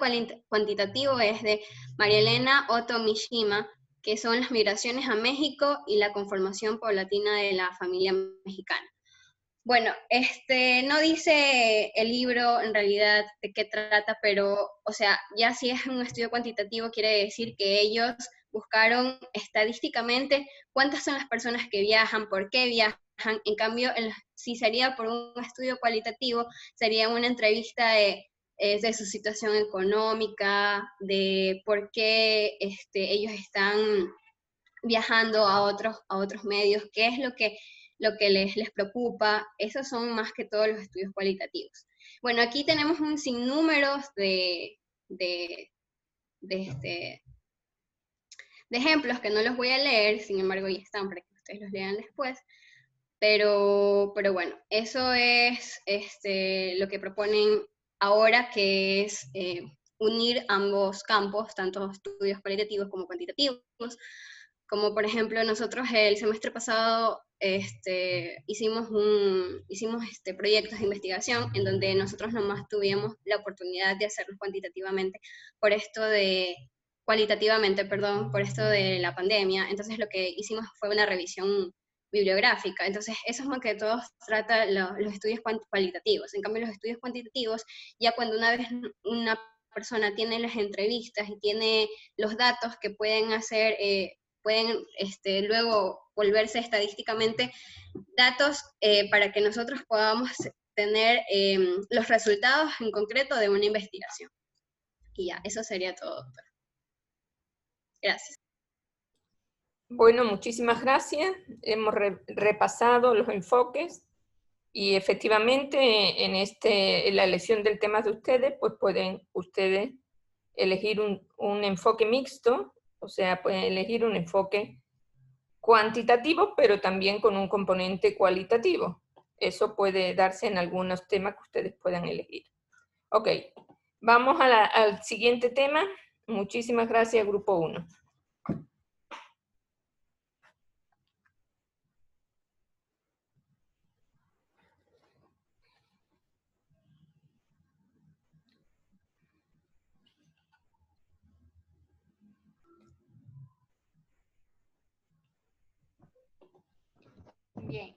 [SPEAKER 10] cuantitativo es de María Elena Otto Mishima, que son las migraciones a México y la conformación paulatina de la familia mexicana. Bueno, no dice el libro en realidad de qué trata, pero, o sea, ya si es un estudio cuantitativo, quiere decir que ellos buscaron estadísticamente cuántas son las personas que viajan, por qué viajan. En cambio, si sería por un estudio cualitativo, sería una entrevista de su situación económica, de por qué ellos están viajando a otros medios, qué es lo que les preocupa. Esos son más que todos los estudios cualitativos. Bueno, aquí tenemos un sinnúmero de, de ejemplos que no los voy a leer, sin embargo ya están para que ustedes los lean después. Pero bueno, eso es lo que proponen ahora, que es unir ambos campos, tanto estudios cualitativos como cuantitativos. Como por ejemplo, nosotros el semestre pasado hicimos proyectos de investigación en donde nosotros nomás tuvimos la oportunidad de hacerlos cualitativamente, perdón, por esto de la pandemia. Entonces lo que hicimos fue una revisión bibliográfica. Entonces eso es lo que todos trata los estudios cualitativos. En cambio, los estudios cuantitativos, ya cuando una vez una persona tiene las entrevistas y tiene los datos que pueden hacer, pueden luego volverse estadísticamente datos para que nosotros podamos tener los resultados en concreto de una investigación. Y ya, eso sería todo, doctora. Gracias.
[SPEAKER 1] Bueno, muchísimas gracias. Hemos repasado los enfoques y efectivamente en la elección del tema de ustedes, pues pueden ustedes elegir un enfoque mixto, o sea, pueden elegir un enfoque cuantitativo, pero también con un componente cualitativo. Eso puede darse en algunos temas que ustedes puedan elegir. Ok, vamos al siguiente tema. Muchísimas gracias, Grupo 1.
[SPEAKER 11] Bien,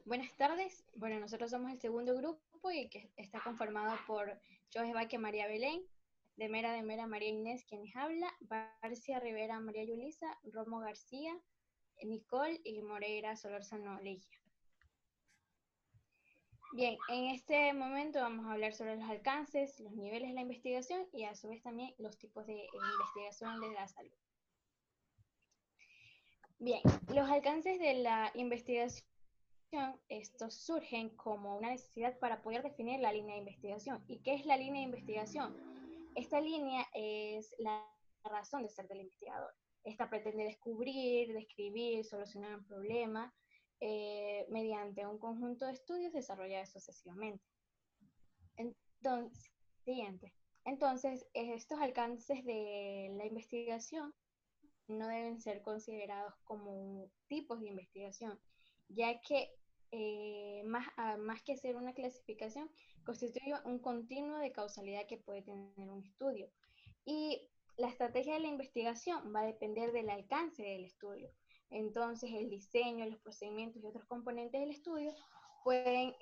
[SPEAKER 11] buenas tardes. Bueno, nosotros somos el segundo grupo y que está conformado por Joes Baque María Belén, de Mera María Inés, quienes habla, Barcia Rivera María Yulisa, Romo García, Nicole y Moreira Solórzano Legia. Bien, en este momento vamos a hablar sobre los alcances, los niveles de la investigación y a su vez también los tipos de investigación de la salud. Bien, los alcances de la investigación, estos surgen como una necesidad para poder definir la línea de investigación. ¿Y qué es la línea de investigación? Esta línea es la razón de ser del investigador. Esta pretende descubrir, describir, solucionar un problema mediante un conjunto de estudios desarrollados sucesivamente. Entonces, estos alcances de la investigación no deben ser considerados como tipos de investigación, ya que más que ser una clasificación, constituye un continuo de causalidad que puede tener un estudio. Y la estrategia de la investigación va a depender del alcance del estudio. Entonces, el diseño, los procedimientos y otros componentes del estudio pueden,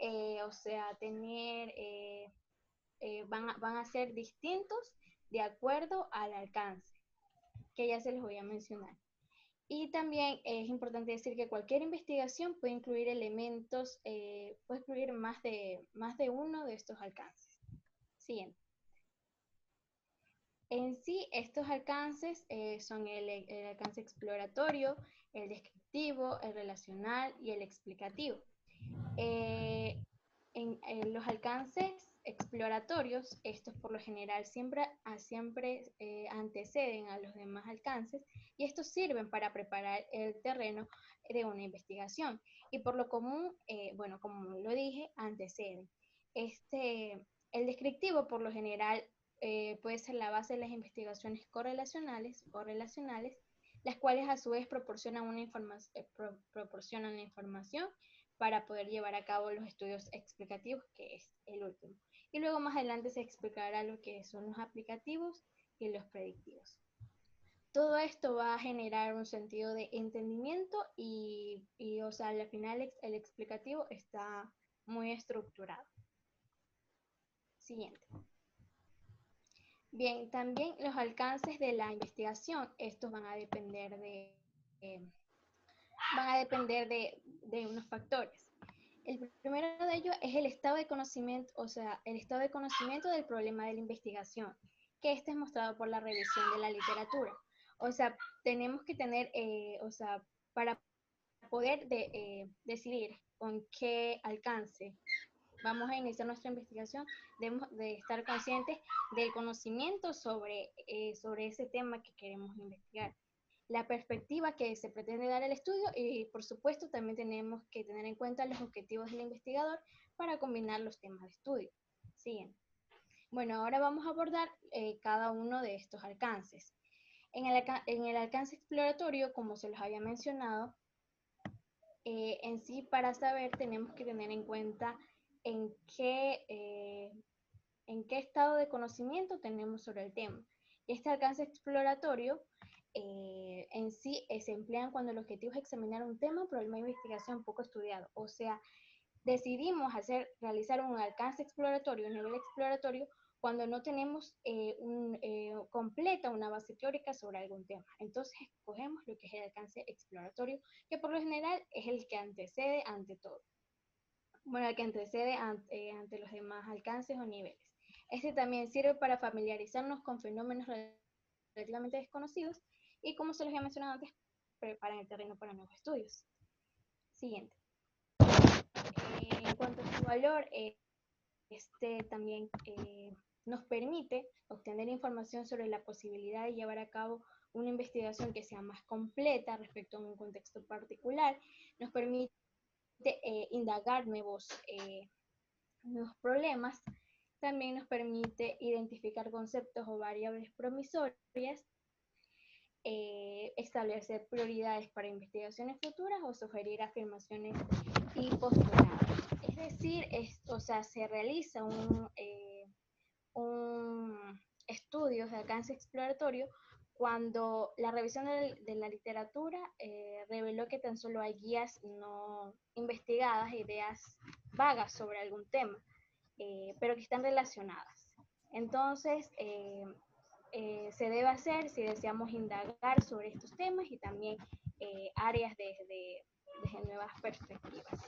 [SPEAKER 11] van a ser distintos de acuerdo al alcance, que ya se les voy a mencionar. Y también es importante decir que cualquier investigación puede incluir elementos, puede incluir más de uno de estos alcances. Siguiente. En sí, estos alcances son el alcance exploratorio, el descriptivo, el relacional y el explicativo. En los alcances exploratorios, estos por lo general siempre anteceden a los demás alcances y estos sirven para preparar el terreno de una investigación. Y por lo común, bueno, como lo dije, anteceden. El descriptivo por lo general puede ser la base de las investigaciones correlacionales o relacionales, las cuales a su vez proporcionan la información para poder llevar a cabo los estudios explicativos, que es el último. Y luego más adelante se explicará lo que son los aplicativos y los predictivos. Todo esto va a generar un sentido de entendimiento y o sea, al final el explicativo está muy estructurado. Siguiente. Bien, también los alcances de la investigación, estos van a depender de unos factores. El primero de ellos es el estado de conocimiento, o sea, el estado de conocimiento del problema de la investigación, que este es mostrado por la revisión de la literatura. O sea, tenemos que tener, para poder decidir con qué alcance vamos a iniciar nuestra investigación, debemos de estar conscientes del conocimiento sobre ese tema que queremos investigar, la perspectiva que se pretende dar al estudio y, por supuesto, también tenemos que tener en cuenta los objetivos del investigador para combinar los temas de estudio. Siguiente. Bueno, ahora vamos a abordar cada uno de estos alcances. En el alcance exploratorio, como se los había mencionado, en sí, para saber, tenemos que tener en cuenta en qué estado de conocimiento tenemos sobre el tema. Este alcance exploratorio en sí se emplean cuando el objetivo es examinar un tema o problema de investigación poco estudiado. O sea, decidimos realizar un alcance exploratorio, un nivel exploratorio, cuando no tenemos completa una base teórica sobre algún tema. Entonces escogemos lo que es el alcance exploratorio, que por lo general es el que antecede ante todo. Bueno, el que antecede ante los demás alcances o niveles. Este también sirve para familiarizarnos con fenómenos relativamente desconocidos y, como se los había mencionado antes, preparan el terreno para nuevos estudios. Siguiente. En cuanto a su valor, este también nos permite obtener información sobre la posibilidad de llevar a cabo una investigación que sea más completa respecto a un contexto particular, nos permite indagar nuevos problemas, también nos permite identificar conceptos o variables promisorias, establecer prioridades para investigaciones futuras o sugerir afirmaciones y postulados. Es decir, se realiza un estudio de alcance exploratorio cuando la revisión de la literatura reveló que tan solo hay guías no investigadas, ideas vagas sobre algún tema, pero que están relacionadas. Entonces, se debe hacer si deseamos indagar sobre estos temas y también áreas desde nuevas perspectivas.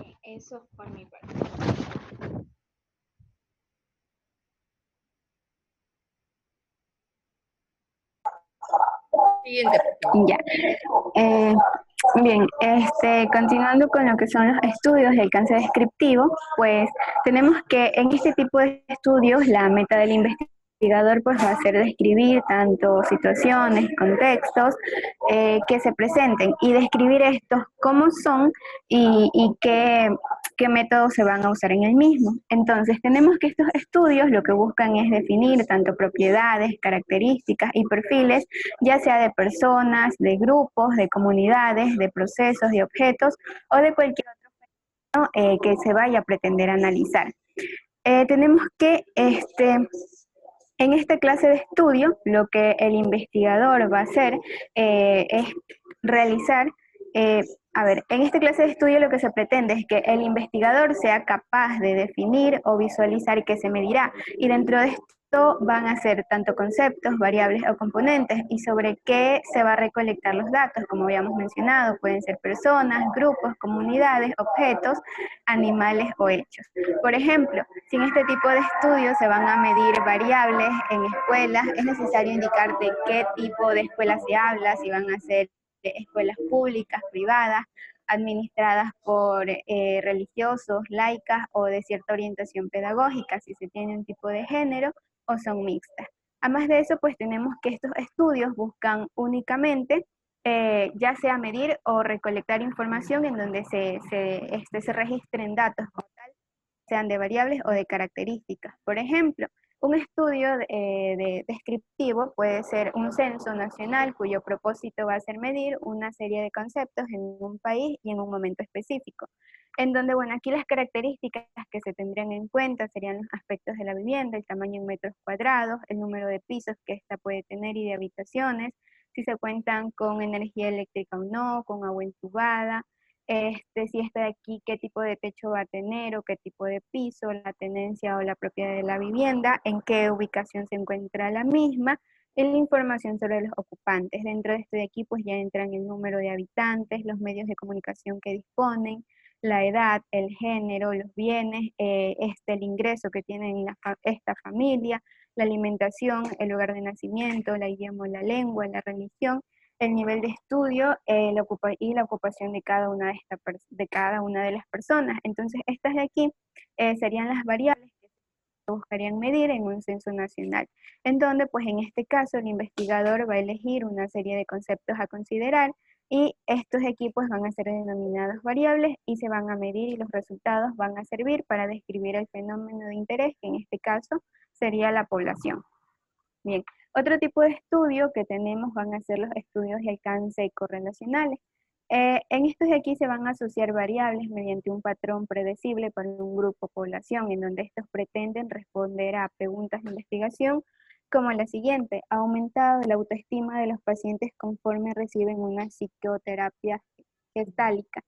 [SPEAKER 11] Bien, eso por mi parte.
[SPEAKER 1] Siguiente.
[SPEAKER 3] Ya. Bien, continuando con lo que son los estudios de alcance descriptivo, pues tenemos que en este tipo de estudios la meta del investigador pues va a ser describir tanto situaciones, contextos que se presenten y describir estos cómo son y qué métodos se van a usar en el mismo. Entonces tenemos que estos estudios lo que buscan es definir tanto propiedades, características y perfiles, ya sea de personas, de grupos, de comunidades, de procesos, de objetos o de cualquier otro fenómeno que se vaya a pretender analizar. Tenemos que en esta clase de estudio lo que el investigador va a hacer es realizar, en esta clase de estudio lo que se pretende es que el investigador sea capaz de definir o visualizar qué se medirá, y dentro de esto van a ser tanto conceptos, variables o componentes, y sobre qué se va a recolectar los datos, como habíamos mencionado, pueden ser personas, grupos, comunidades, objetos, animales o hechos. Por ejemplo, si en este tipo de estudios se van a medir variables en escuelas, es necesario indicar de qué tipo de escuelas se habla, si van a ser escuelas públicas, privadas, administradas por religiosos, laicas o de cierta orientación pedagógica, si se tiene un tipo de género o son mixtas. Además de eso, pues tenemos que estos estudios buscan únicamente ya sea medir o recolectar información en donde se registren datos como tal, sean de variables o de características. Por ejemplo, un estudio descriptivo puede ser un censo nacional cuyo propósito va a ser medir una serie de conceptos en un país y en un momento específico. En donde, bueno, aquí las características que se tendrían en cuenta serían los aspectos de la vivienda, el tamaño en metros cuadrados, el número de pisos que ésta puede tener y de habitaciones, si se cuentan con energía eléctrica o no, con agua entubada, si está de aquí, qué tipo de techo va a tener o qué tipo de piso, la tenencia o la propiedad de la vivienda, en qué ubicación se encuentra la misma, y la información sobre los ocupantes. Dentro de esto de aquí pues ya entran el número de habitantes, los medios de comunicación que disponen, la edad, el género, los bienes, el ingreso que tienen esta familia, la alimentación, el lugar de nacimiento, la idioma, la lengua, la religión, el nivel de estudio y la ocupación de cada una de las personas. Entonces, estas de aquí serían las variables que se buscarían medir en un censo nacional, en donde, pues en este caso, el investigador va a elegir una serie de conceptos a considerar y estos equipos van a ser denominados variables y se van a medir y los resultados van a servir para describir el fenómeno de interés, que en este caso sería la población. Bien, otro tipo de estudio que tenemos van a ser los estudios de alcance correlacionales. En estos de aquí se van a asociar variables mediante un patrón predecible para un grupo o población, en donde estos pretenden responder a preguntas de investigación como la siguiente: ¿ha aumentado la autoestima de los pacientes conforme reciben una psicoterapia gestálica?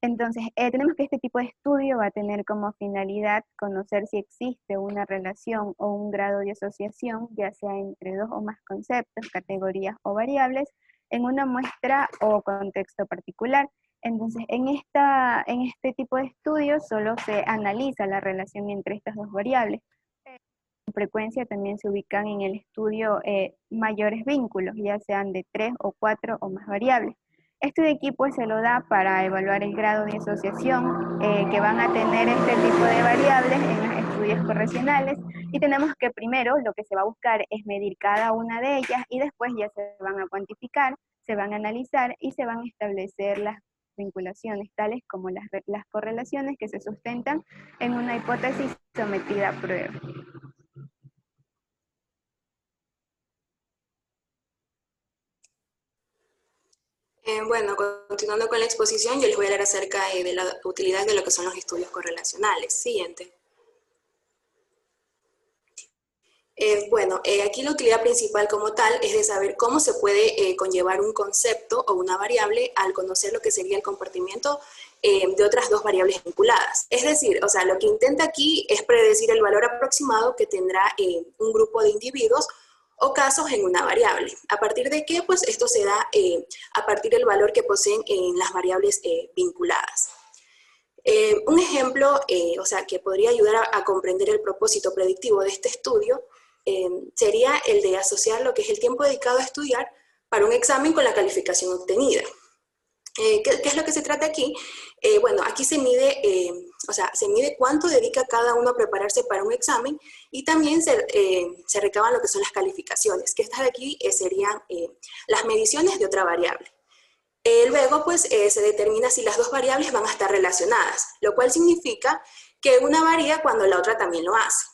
[SPEAKER 3] Entonces, tenemos que este tipo de estudio va a tener como finalidad conocer si existe una relación o un grado de asociación, ya sea entre dos o más conceptos, categorías o variables, en una muestra o contexto particular. Entonces, en este tipo de estudios solo se analiza la relación entre estas dos variables. Con frecuencia también se ubican en el estudio mayores vínculos, ya sean de 3 o 4 o más variables. Este de aquí pues se lo da para evaluar el grado de asociación que van a tener este tipo de variables en los estudios correlacionales, y tenemos que primero lo que se va a buscar es medir cada una de ellas y después ya se van a cuantificar, se van a analizar y se van a establecer las vinculaciones tales como las correlaciones que se sustentan en una hipótesis sometida a prueba.
[SPEAKER 12] Bueno, continuando con la exposición, yo les voy a hablar acerca de la utilidad de lo que son los estudios correlacionales. Siguiente. Aquí la utilidad principal como tal es de saber cómo se puede conllevar un concepto o una variable al conocer lo que sería el comportamiento de otras dos variables vinculadas. Es decir, lo que intenta aquí es predecir el valor aproximado que tendrá un grupo de individuos o casos en una variable. ¿A partir de qué? Pues esto se da a partir del valor que poseen en las variables vinculadas. Un ejemplo, que podría ayudar a comprender el propósito predictivo de este estudio, sería el de asociar lo que es el tiempo dedicado a estudiar para un examen con la calificación obtenida. ¿Qué es lo que se trata aquí? Aquí se mide, se mide cuánto dedica cada uno a prepararse para un examen, y también se recaban lo que son las calificaciones, que estas de aquí serían las mediciones de otra variable. Luego, pues, se determina si las dos variables van a estar relacionadas, lo cual significa que una varía cuando la otra también lo hace.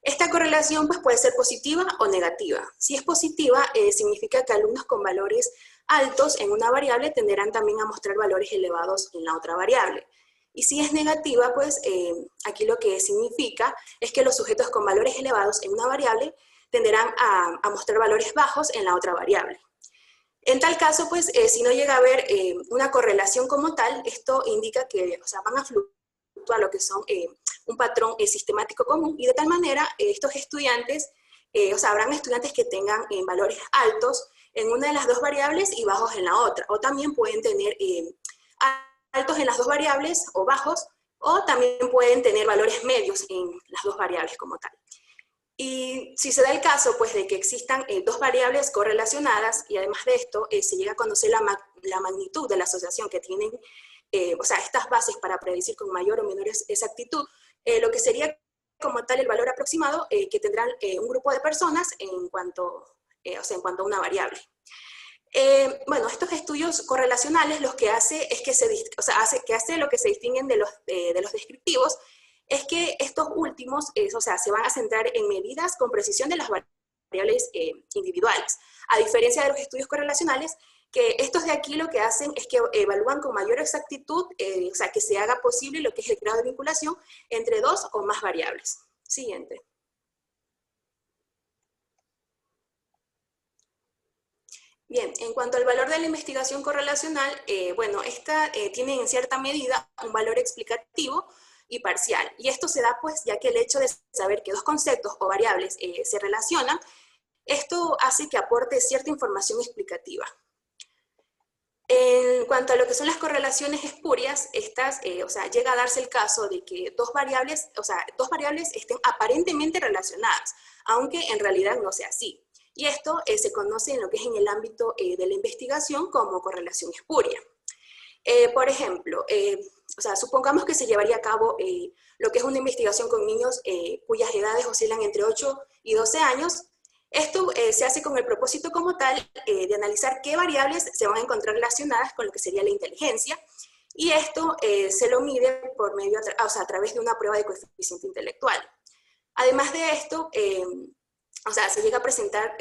[SPEAKER 12] Esta correlación pues, puede ser positiva o negativa. Si es positiva, significa que alumnos con valores altos en una variable tenderán también a mostrar valores elevados en la otra variable. Y si es negativa, pues aquí lo que significa es que los sujetos con valores elevados en una variable tenderán a mostrar valores bajos en la otra variable. En tal caso, pues si no llega a haber una correlación como tal, esto indica que van a fluctuar lo que son un patrón sistemático común, y de tal manera estos estudiantes, habrán estudiantes que tengan valores altos en una de las dos variables y bajos en la otra, o también pueden tener altos en las dos variables o bajos, o también pueden tener valores medios en las dos variables como tal. Y si se da el caso pues, de que existan dos variables correlacionadas, y además de esto se llega a conocer la magnitud de la asociación que tienen, estas bases para predecir con mayor o menor exactitud, lo que sería como tal el valor aproximado que tendrán un grupo de personas en cuanto a una variable. Estos estudios correlacionales lo que hace es que lo que se distinguen de los descriptivos, es que estos últimos se van a centrar en medidas con precisión de las variables individuales, a diferencia de los estudios correlacionales, que estos de aquí lo que hacen es que evalúan con mayor exactitud, que se haga posible lo que es el grado de vinculación entre dos o más variables. Siguiente. Bien, en cuanto al valor de la investigación correlacional, bueno, esta tiene en cierta medida un valor explicativo y parcial. Y esto se da pues ya que el hecho de saber que dos conceptos o variables se relacionan, esto hace que aporte cierta información explicativa. En cuanto a lo que son las correlaciones espurias, estas, o sea, llega a darse el caso de que dos variables estén aparentemente relacionadas, aunque en realidad no sea así. Y esto se conoce en lo que es en el ámbito de la investigación como correlación espuria. Por ejemplo, o sea, supongamos que se llevaría a cabo lo que es una investigación con niños cuyas edades oscilan entre 8 y 12 años. Esto se hace con el propósito como tal de analizar qué variables se van a encontrar relacionadas con lo que sería la inteligencia, y esto se lo mide por medio, o sea, a través de una prueba de coeficiente intelectual. Además de esto, o sea, se llega a presentar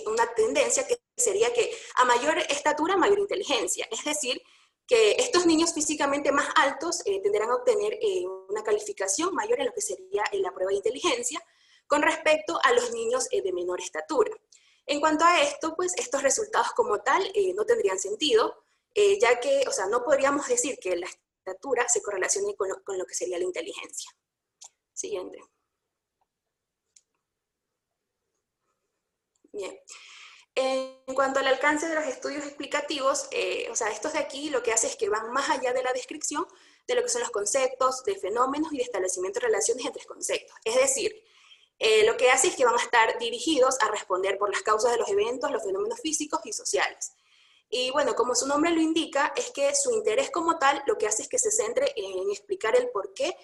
[SPEAKER 12] una tendencia que sería que a mayor estatura, mayor inteligencia. Es decir, que estos niños físicamente más altos tenderán a obtener una calificación mayor en lo que sería la prueba de inteligencia con respecto a los niños de menor estatura. En cuanto a esto, pues estos resultados como tal no tendrían sentido, ya que, o sea, no podríamos decir que la estatura se correlacione con lo que sería la inteligencia. Siguiente. Bien. En cuanto al alcance de los estudios explicativos, o sea, estos de aquí lo que hace es que van más allá de la descripción de lo que son los conceptos, de fenómenos y de establecimiento de relaciones entre conceptos. Es decir, lo que hace es que van a estar dirigidos a responder por las causas de los eventos, los fenómenos físicos y sociales. Y bueno, como su nombre lo indica, es que su interés como tal lo que hace es que se centre en explicar el por qué,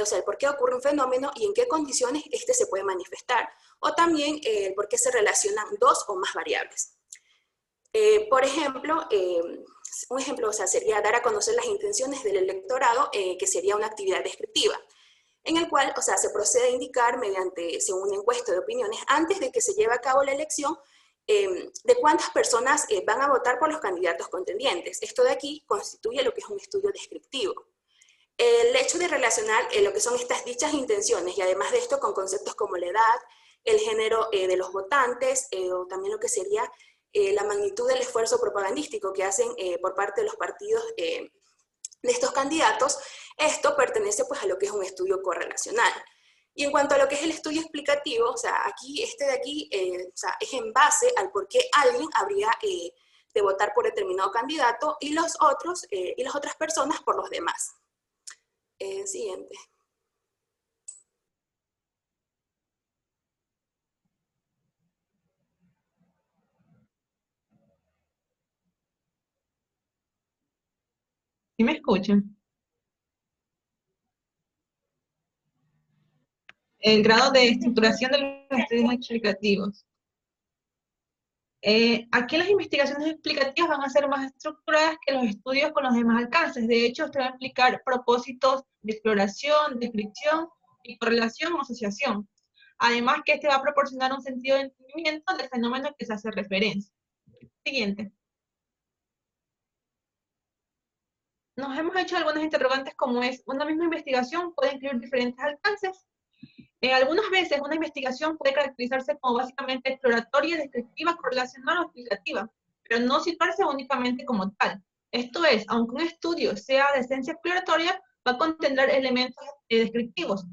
[SPEAKER 12] o sea, el por qué ocurre un fenómeno y en qué condiciones este se puede manifestar, o también el por qué se relacionan dos o más variables. Por ejemplo, un ejemplo, o sea, sería dar a conocer las intenciones del electorado, que sería una actividad descriptiva, en el cual, o sea, se procede a indicar mediante, según una encuesta de opiniones, antes de que se lleve a cabo la elección, de cuántas personas van a votar por los candidatos contendientes. Esto de aquí constituye lo que es un estudio descriptivo. El hecho de relacionar lo que son estas dichas intenciones, y además de esto con conceptos como la edad, el género de los votantes, o también lo que sería la magnitud del esfuerzo propagandístico que hacen por parte de los partidos de estos candidatos, esto pertenece pues a lo que es un estudio correlacional. Y en cuanto a lo que es el estudio explicativo, o sea, aquí, este de aquí, o sea, es en base al por qué alguien habría de votar por determinado candidato y las otras personas por los demás. Siguiente.
[SPEAKER 13] ¿Sí me escuchan? El grado de estructuración de los estudios explicativos. Aquí las investigaciones explicativas van a ser más estructuradas que los estudios con los demás alcances. De hecho, usted va a explicar propósitos de exploración, descripción y correlación o asociación. Además que este va a proporcionar un sentido de entendimiento del fenómeno al que se hace referencia. Siguiente. Nos hemos hecho algunas interrogantes como es, ¿una misma investigación puede incluir diferentes alcances? Algunas veces una investigación puede caracterizarse como básicamente exploratoria, descriptiva, correlacional o explicativa, pero no situarse únicamente como tal. Esto es, aunque un estudio sea de esencia exploratoria, va a contener elementos descriptivos.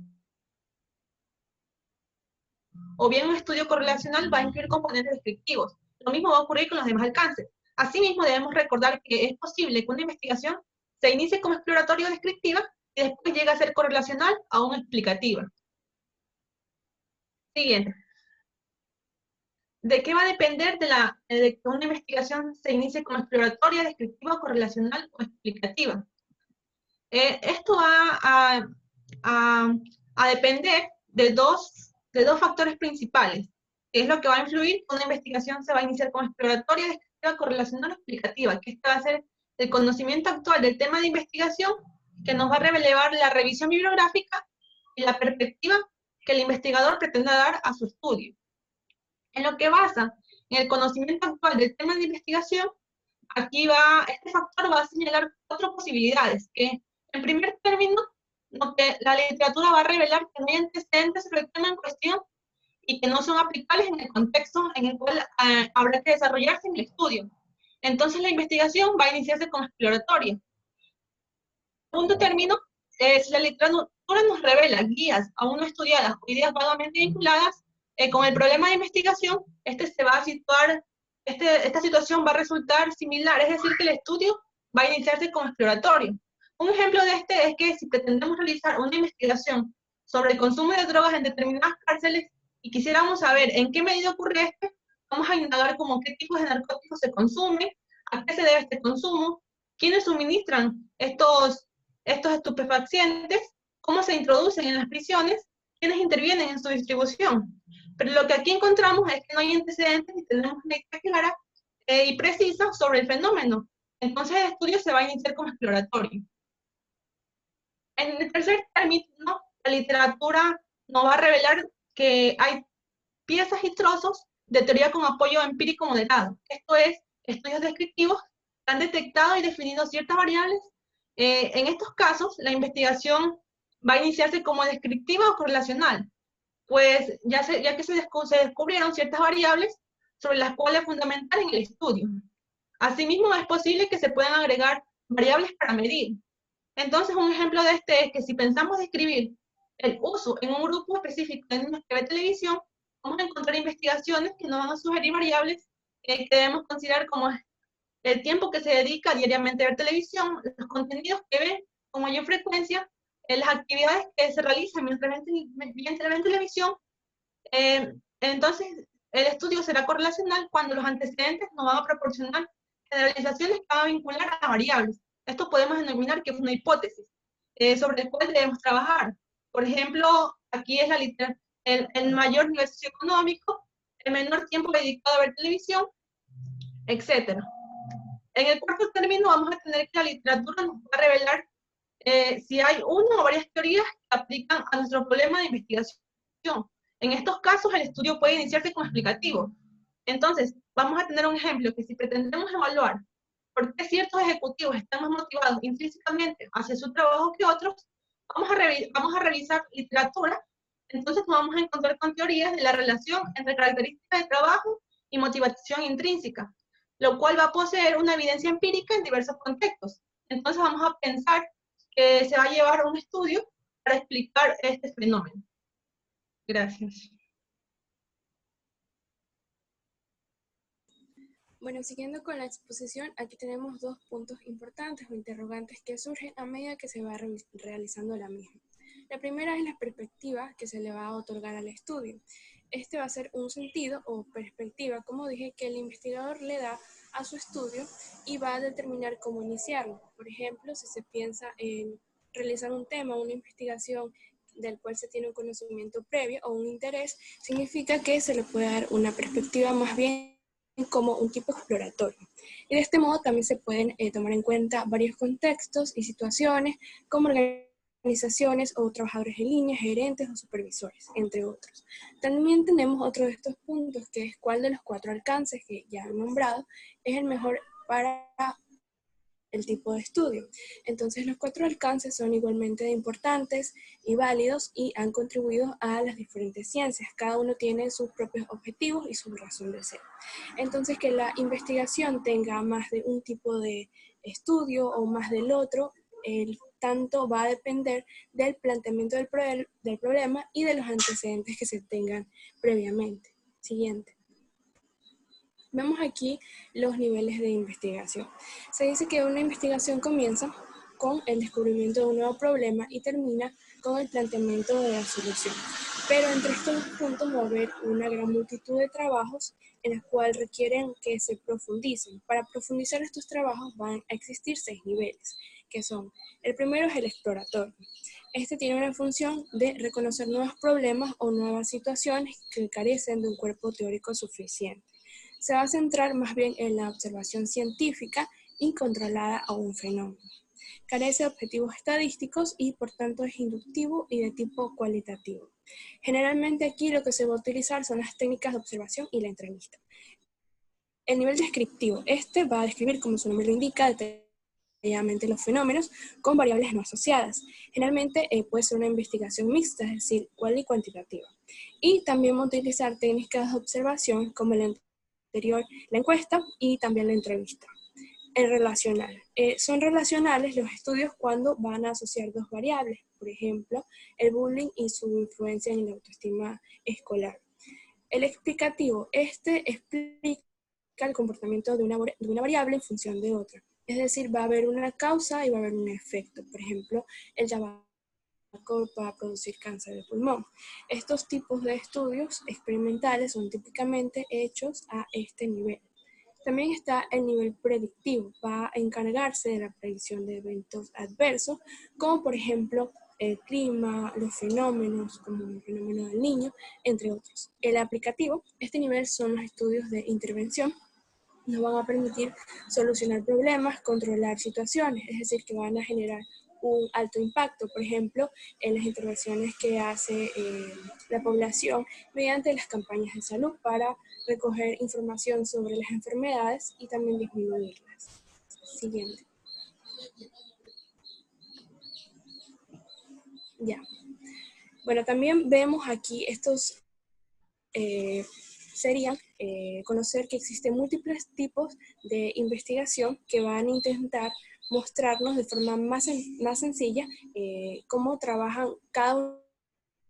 [SPEAKER 13] O bien un estudio correlacional va a incluir componentes descriptivos. Lo mismo va a ocurrir con los demás alcances. Asimismo, debemos recordar que es posible que una investigación se inicie como exploratoria o descriptiva y después llegue a ser correlacional o aún explicativa. Siguiente. ¿De qué va a depender de que una investigación se inicie como exploratoria, descriptiva, correlacional o explicativa? Esto va a depender de dos factores principales, que es lo que va a influir que una investigación se va a iniciar como exploratoria, descriptiva, correlacional o explicativa, que este va a ser el conocimiento actual del tema de investigación, que nos va a revelar la revisión bibliográfica y la perspectiva que el investigador pretenda dar a su estudio. En lo que basa en el conocimiento actual del tema de investigación, aquí este factor va a señalar cuatro posibilidades, que en primer término, lo que la literatura va a revelar que no hay antecedentes sobre el tema en cuestión, y que no son aplicables en el contexto en el cual habrá que desarrollarse en el estudio. Entonces la investigación va a iniciarse como exploratoria. Segundo término, si la literatura nos revela guías aún no estudiadas o ideas vagamente vinculadas con el problema de investigación, esta situación va a resultar similar, es decir, que el estudio va a iniciarse como exploratorio. Un ejemplo de este es que si pretendemos realizar una investigación sobre el consumo de drogas en determinadas cárceles y quisiéramos saber en qué medida ocurre este, vamos a indagar como qué tipos de narcóticos se consumen, a qué se debe este consumo, quiénes suministran estos estupefacientes, cómo se introducen en las prisiones, quiénes intervienen en su distribución. Pero lo que aquí encontramos es que no hay antecedentes ni tenemos una idea clara y precisa sobre el fenómeno. Entonces el estudio se va a iniciar como exploratorio. En el tercer término, la literatura nos va a revelar que hay piezas y trozos de teoría con apoyo empírico moderado. Esto es, estudios descriptivos que han detectado y definido ciertas variables. En estos casos, la investigación va a iniciarse como descriptiva o correlacional, pues ya que se descubrieron ciertas variables sobre las cuales fundamentar en el estudio. Asimismo, es posible que se puedan agregar variables para medir. Entonces, un ejemplo de este es que si pensamos describir el uso en un grupo específico de niños que ve televisión, vamos a encontrar investigaciones que nos van a sugerir variables que debemos considerar como el tiempo que se dedica diariamente a ver televisión, los contenidos que ven con mayor frecuencia, las actividades que se realizan mientras ven televisión. Entonces, el estudio será correlacional cuando los antecedentes nos van a proporcionar generalizaciones que van a vincular a variables. Esto podemos denominar que es una hipótesis sobre la cual debemos trabajar. Por ejemplo, aquí es el mayor nivel socioeconómico, el menor tiempo dedicado a ver televisión, etc. En el cuarto término vamos a tener que la literatura nos va a revelar si hay una o varias teorías que aplican a nuestro problema de investigación. En estos casos el estudio puede iniciarse como explicativo. Entonces, vamos a tener un ejemplo que si pretendemos evaluar por qué ciertos ejecutivos están más motivados intrínsecamente hacia su trabajo que otros, vamos a revisar literatura. Entonces nos vamos a encontrar con teorías de la relación entre características de trabajo y motivación intrínseca, lo cual va a poseer una evidencia empírica en diversos contextos. Entonces vamos a pensar que se va a llevar un estudio para explicar este fenómeno. Gracias.
[SPEAKER 14] Bueno, siguiendo con la exposición, aquí tenemos dos puntos importantes o interrogantes que surgen a medida que se va realizando la misma. La primera es la perspectiva que se le va a otorgar al estudio. Este va a ser un sentido o perspectiva, como dije, que el investigador le da a su estudio y va a determinar cómo iniciarlo. Por ejemplo, si se piensa en realizar un tema, una investigación del cual se tiene un conocimiento previo o un interés, significa que se le puede dar una perspectiva más bien como un tipo exploratorio. Y de este modo también se pueden tomar en cuenta varios contextos y situaciones como organizaciones o trabajadores en línea, gerentes o supervisores, entre otros. También tenemos otro de estos puntos, que es cuál de los 4 alcances que ya he nombrado es el mejor para el tipo de estudio. Entonces los 4 alcances son igualmente importantes y válidos y han contribuido a las diferentes ciencias. Cada uno tiene sus propios objetivos y su razón de ser. Entonces que la investigación tenga más de un tipo de estudio o más del otro, tanto va a depender del planteamiento del problema y de los antecedentes que se tengan previamente. Siguiente. Vemos aquí los niveles de investigación. Se dice que una investigación comienza con el descubrimiento de un nuevo problema y termina con el planteamiento de la solución. Pero entre estos puntos va a haber una gran multitud de trabajos en los cuales requieren que se profundicen. Para profundizar estos trabajos van a existir 6 niveles, que son: el primero es el exploratorio. Este tiene una función de reconocer nuevos problemas o nuevas situaciones que carecen de un cuerpo teórico suficiente. Se va a centrar más bien en la observación científica y controlada a un fenómeno. Carece de objetivos estadísticos y por tanto es inductivo y de tipo cualitativo. Generalmente aquí lo que se va a utilizar son las técnicas de observación y la entrevista. El nivel descriptivo. Este va a describir, como su nombre lo indica, detalladamente los fenómenos con variables no asociadas. Generalmente puede ser una investigación mixta, es decir, cual y cuantitativa. Y también utilizar técnicas de observación como la anterior, la encuesta y también la entrevista. El relacional. Son relacionales los estudios cuando van a asociar dos variables, por ejemplo, el bullying y su influencia en la autoestima escolar. El explicativo. Este explica el comportamiento de una variable en función de otra. Es decir, va a haber una causa y va a haber un efecto. Por ejemplo, el tabaco va a producir cáncer de pulmón. Estos tipos de estudios experimentales son típicamente hechos a este nivel. También está el nivel predictivo, va a encargarse de la predicción de eventos adversos, como por ejemplo el clima, los fenómenos, como el fenómeno del niño, entre otros. El aplicativo, este nivel son los estudios de intervención, nos van a permitir solucionar problemas, controlar situaciones, es decir, que van a generar un alto impacto, por ejemplo, en las intervenciones que hace la población mediante las campañas de salud para recoger información sobre las enfermedades y también disminuirlas. Siguiente. Ya. Bueno, también vemos aquí estos serían conocer que existen múltiples tipos de investigación que van a intentar mostrarnos de forma más sencilla cómo trabajan cada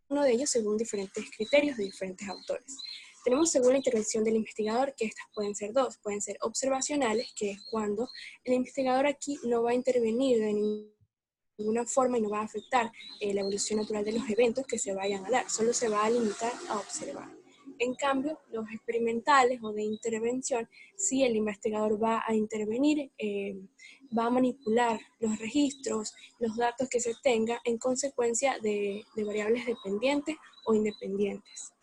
[SPEAKER 14] uno de ellos según diferentes criterios de diferentes autores. Tenemos según la intervención del investigador, que estas pueden ser dos, pueden ser observacionales, que es cuando el investigador aquí no va a intervenir de ninguna forma y no va a afectar la evolución natural de los eventos que se vayan a dar, solo se va a limitar a observar. En cambio, los experimentales o de intervención, si el investigador va a intervenir, va a manipular los registros, los datos que se tenga en consecuencia de variables dependientes o independientes.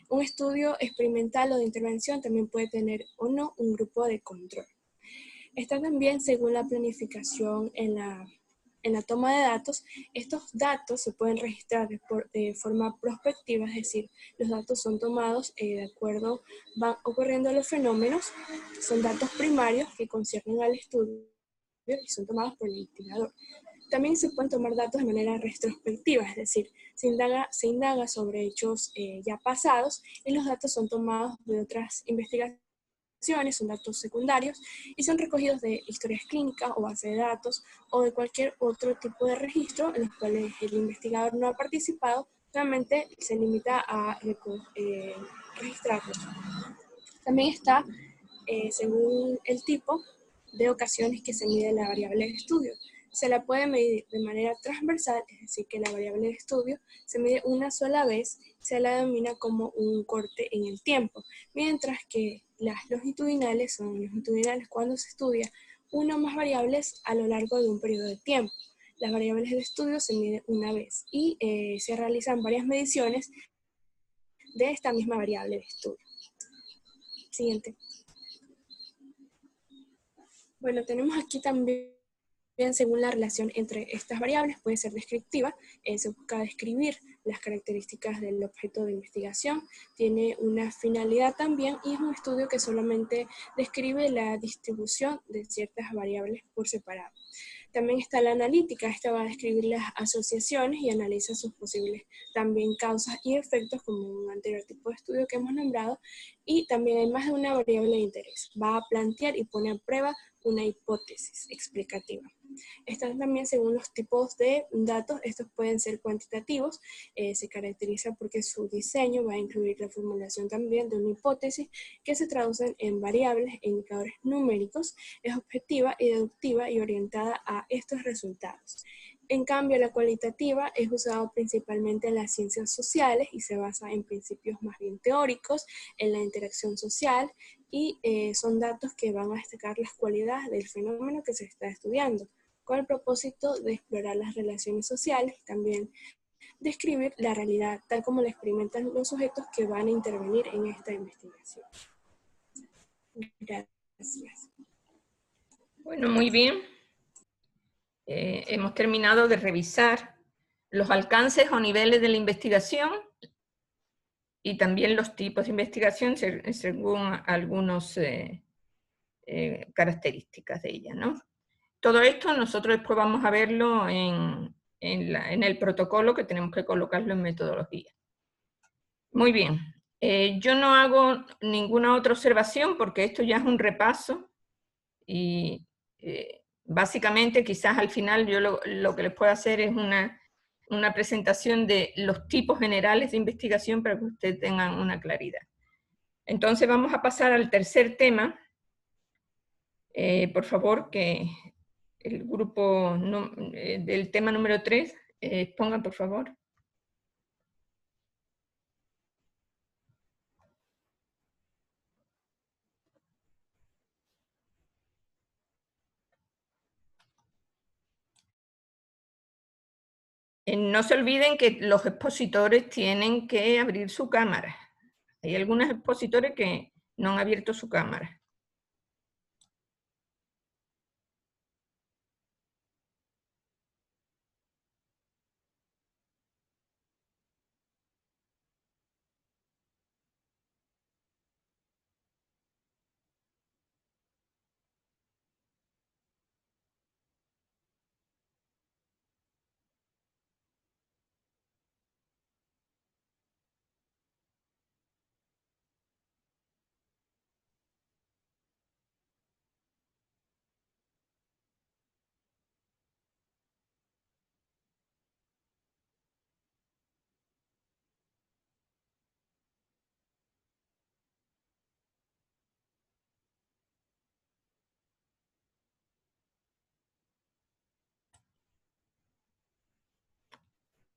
[SPEAKER 14] Un estudio experimental o de intervención también puede tener o no un grupo de control. Está también según la planificación en la toma de datos. Estos datos se pueden registrar de forma prospectiva, es decir, los datos son tomados de acuerdo, van ocurriendo los fenómenos, son datos primarios que conciernen al estudio y son tomados por el investigador. También se pueden tomar datos de manera retrospectiva, es decir, se indaga sobre hechos ya pasados y los datos son tomados de otras investigaciones, son datos secundarios y son recogidos de historias clínicas o base de datos o de cualquier otro tipo de registro en los cuales el investigador no ha participado, realmente se limita a registrarlos. También está, según el tipo de ocasiones que se mide la variable de estudio. Se la puede medir de manera transversal, es decir, que la variable de estudio se mide una sola vez, se la denomina como un corte en el tiempo, mientras que las longitudinales son longitudinales cuando se estudia una o más variables a lo largo de un periodo de tiempo. Las variables de estudio se miden una vez y se realizan varias mediciones de esta misma variable de estudio. Siguiente. Bueno, tenemos aquí también, según la relación entre estas variables, puede ser descriptiva, se busca describir las características del objeto de investigación, tiene una finalidad también y es un estudio que solamente describe la distribución de ciertas variables por separado. También está la analítica, esta va a describir las asociaciones y analiza sus posibles también causas y efectos como un anterior tipo de estudio que hemos nombrado, y también hay más de una variable de interés, va a plantear y pone a prueba una hipótesis explicativa. Están también según los tipos de datos, estos pueden ser cuantitativos, se caracteriza porque su diseño va a incluir la formulación también de una hipótesis que se traducen en variables e indicadores numéricos, es objetiva y deductiva y orientada a estos resultados. En cambio, la cualitativa es usada principalmente en las ciencias sociales y se basa en principios más bien teóricos, en la interacción social, y son datos que van a destacar las cualidades del fenómeno que se está estudiando, con el propósito de explorar las relaciones sociales y también describir la realidad tal como la experimentan los sujetos que van a intervenir en esta investigación. Gracias.
[SPEAKER 1] Bueno, muy bien. Hemos terminado de revisar los alcances o niveles de la investigación y también los tipos de investigación según algunas características de ella, ¿no? todo esto nosotros después vamos a verlo en el protocolo, que tenemos que colocarlo en metodología. Muy bien. Yo no hago ninguna otra observación porque esto ya es un repaso y básicamente quizás al final yo lo que les puedo hacer es una presentación de los tipos generales de investigación para que ustedes tengan una claridad. Entonces vamos a pasar al tercer tema. Por favor, que el grupo del tema número 3 pongan, por favor. No se olviden que los expositores tienen que abrir su cámara. Hay algunos expositores que no han abierto su cámara.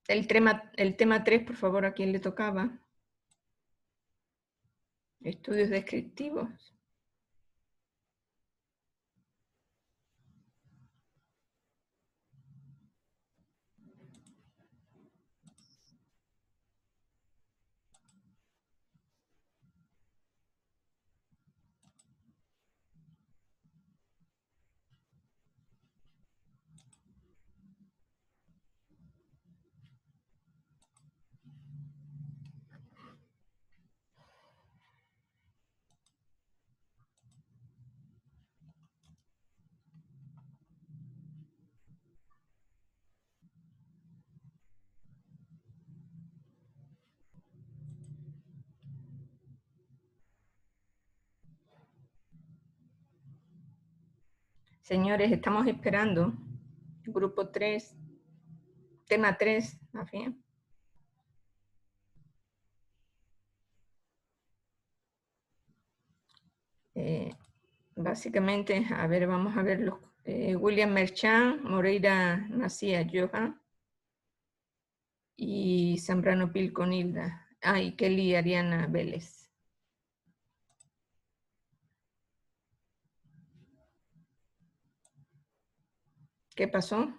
[SPEAKER 1] El tema 3, por favor, ¿a quién le tocaba? Estudios descriptivos. Señores, estamos esperando. Grupo 3, tema 3, más bien. Básicamente, a ver, vamos a ver los William Merchant, Moreira Macías Johan y Zambrano Pilconilda. Y Kelly Ariana Vélez. ¿Qué pasó?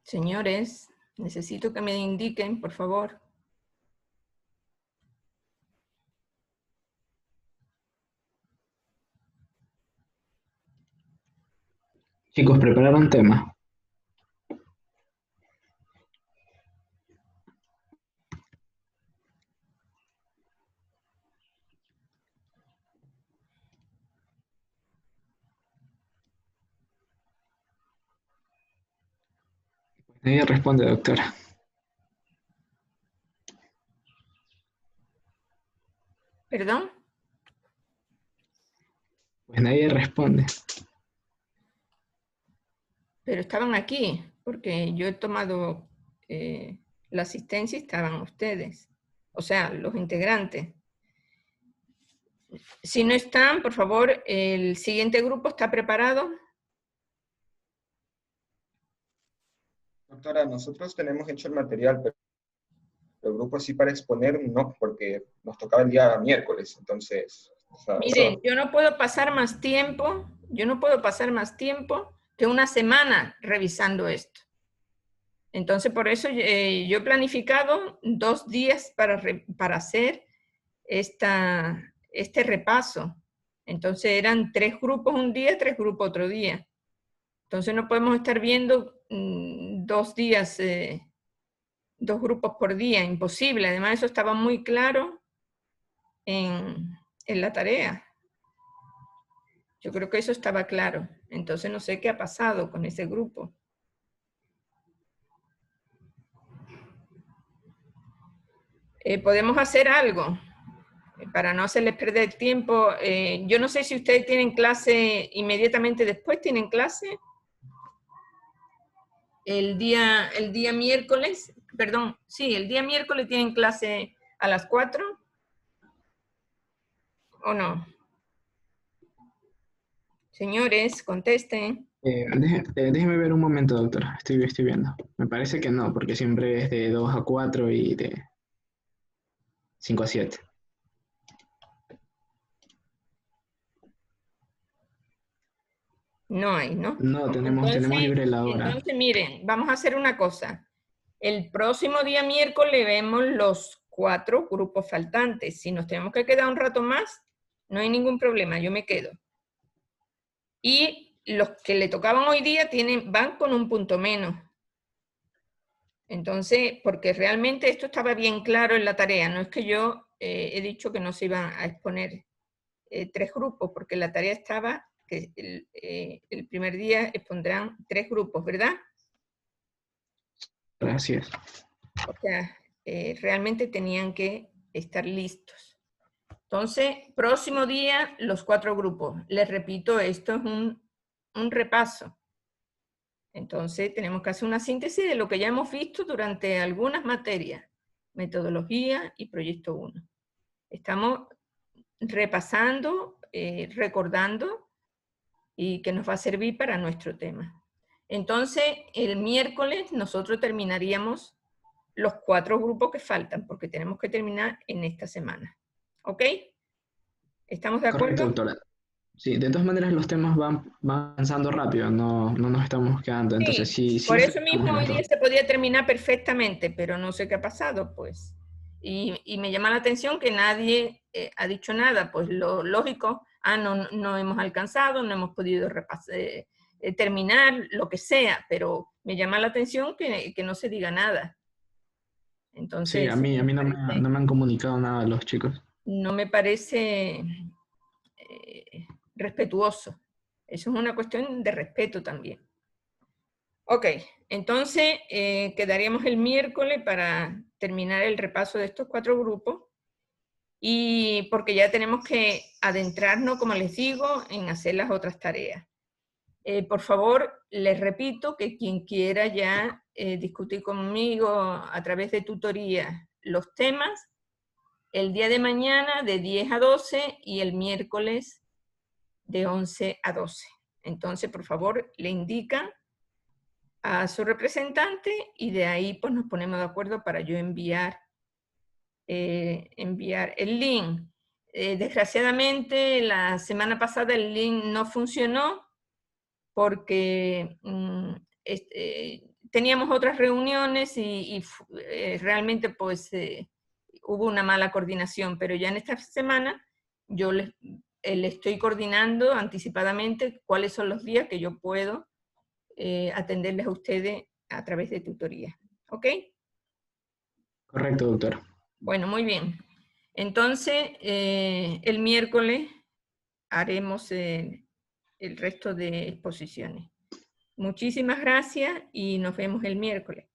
[SPEAKER 1] Señores, necesito que me indiquen, por favor.
[SPEAKER 8] Chicos, ¿prepararon tema? Nadie responde, doctora.
[SPEAKER 1] ¿Perdón?
[SPEAKER 8] Pues nadie responde.
[SPEAKER 1] Pero estaban aquí, porque yo he tomado la asistencia y estaban ustedes. O sea, los integrantes. Si no están, por favor, el siguiente grupo está preparado.
[SPEAKER 4] Doctora, nosotros tenemos hecho el material, pero el grupo así para exponer no, porque nos tocaba el día miércoles, entonces... O sea,
[SPEAKER 1] miren, yo no puedo pasar más tiempo, que una semana revisando esto. Entonces, por eso yo he planificado 2 días para hacer este repaso. Entonces eran 3 grupos un día, 3 grupos otro día. Entonces no podemos estar viendo 2 días 2 grupos por día, imposible. Además, eso estaba muy claro en la tarea. Yo creo que eso estaba claro. Entonces no sé qué ha pasado con ese grupo. Podemos hacer algo para no hacerles perder tiempo. Yo no sé si ustedes tienen clase inmediatamente después. ¿Tienen clase? El día miércoles, perdón, sí, el día miércoles tienen clase a las 4. ¿O no? Señores, contesten.
[SPEAKER 5] Déjeme ver un momento, doctora. Estoy viendo. Me parece que no, porque siempre es de 2 a 4 y de 5 a 7.
[SPEAKER 1] No hay, ¿no?
[SPEAKER 5] No, tenemos libre la hora.
[SPEAKER 1] Entonces, miren, vamos a hacer una cosa. El próximo día miércoles vemos los 4 grupos faltantes. Si nos tenemos que quedar un rato más, no hay ningún problema, yo me quedo. Y los que le tocaban hoy día van con un punto menos. Entonces, porque realmente esto estaba bien claro en la tarea, no es que yo he dicho que no se iban a exponer 3 grupos, porque la tarea estaba que el primer día expondrán 3 grupos, ¿verdad?
[SPEAKER 5] Gracias.
[SPEAKER 1] O sea, realmente tenían que estar listos. Entonces, próximo día, los 4 grupos. Les repito, esto es un repaso. Entonces, tenemos que hacer una síntesis de lo que ya hemos visto durante algunas materias. Metodología y proyecto 1. Estamos repasando, recordando, y que nos va a servir para nuestro tema. Entonces, el miércoles nosotros terminaríamos los 4 grupos que faltan, porque tenemos que terminar en esta semana. ¿Ok? ¿Estamos de acuerdo?
[SPEAKER 5] Correcto, doctora. Sí, de todas maneras los temas van avanzando rápido, no nos estamos quedando. Entonces, sí,
[SPEAKER 1] por eso mismo hoy día se podía terminar perfectamente, pero no sé qué ha pasado, pues. Y me llama la atención que nadie ha dicho nada, pues lo lógico, no hemos alcanzado, no hemos podido terminar, lo que sea, pero me llama la atención que no se diga nada. Entonces,
[SPEAKER 5] sí, a mí no me han comunicado nada los chicos.
[SPEAKER 1] No me parece respetuoso. Eso es una cuestión de respeto también. Ok, entonces quedaríamos el miércoles para terminar el repaso de estos 4 grupos y porque ya tenemos que adentrarnos, como les digo, en hacer las otras tareas. Por favor, les repito que quien quiera ya discutir conmigo a través de tutoría los temas, el día de mañana de 10 a 12 y el miércoles de 11 a 12. Entonces, por favor, le indican a su representante y de ahí pues nos ponemos de acuerdo para yo enviar el link. Desgraciadamente, la semana pasada el link no funcionó porque teníamos otras reuniones y realmente pues hubo una mala coordinación, pero ya en esta semana yo le estoy coordinando anticipadamente cuáles son los días que yo puedo atenderles a ustedes a través de tutoría. ¿Ok?
[SPEAKER 5] Correcto, doctora.
[SPEAKER 1] Bueno, muy bien. Entonces, el miércoles haremos el resto de exposiciones. Muchísimas gracias y nos vemos el miércoles.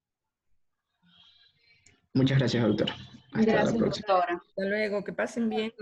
[SPEAKER 5] Muchas gracias, doctora. Hasta la próxima.
[SPEAKER 1] Hasta luego, que pasen bien.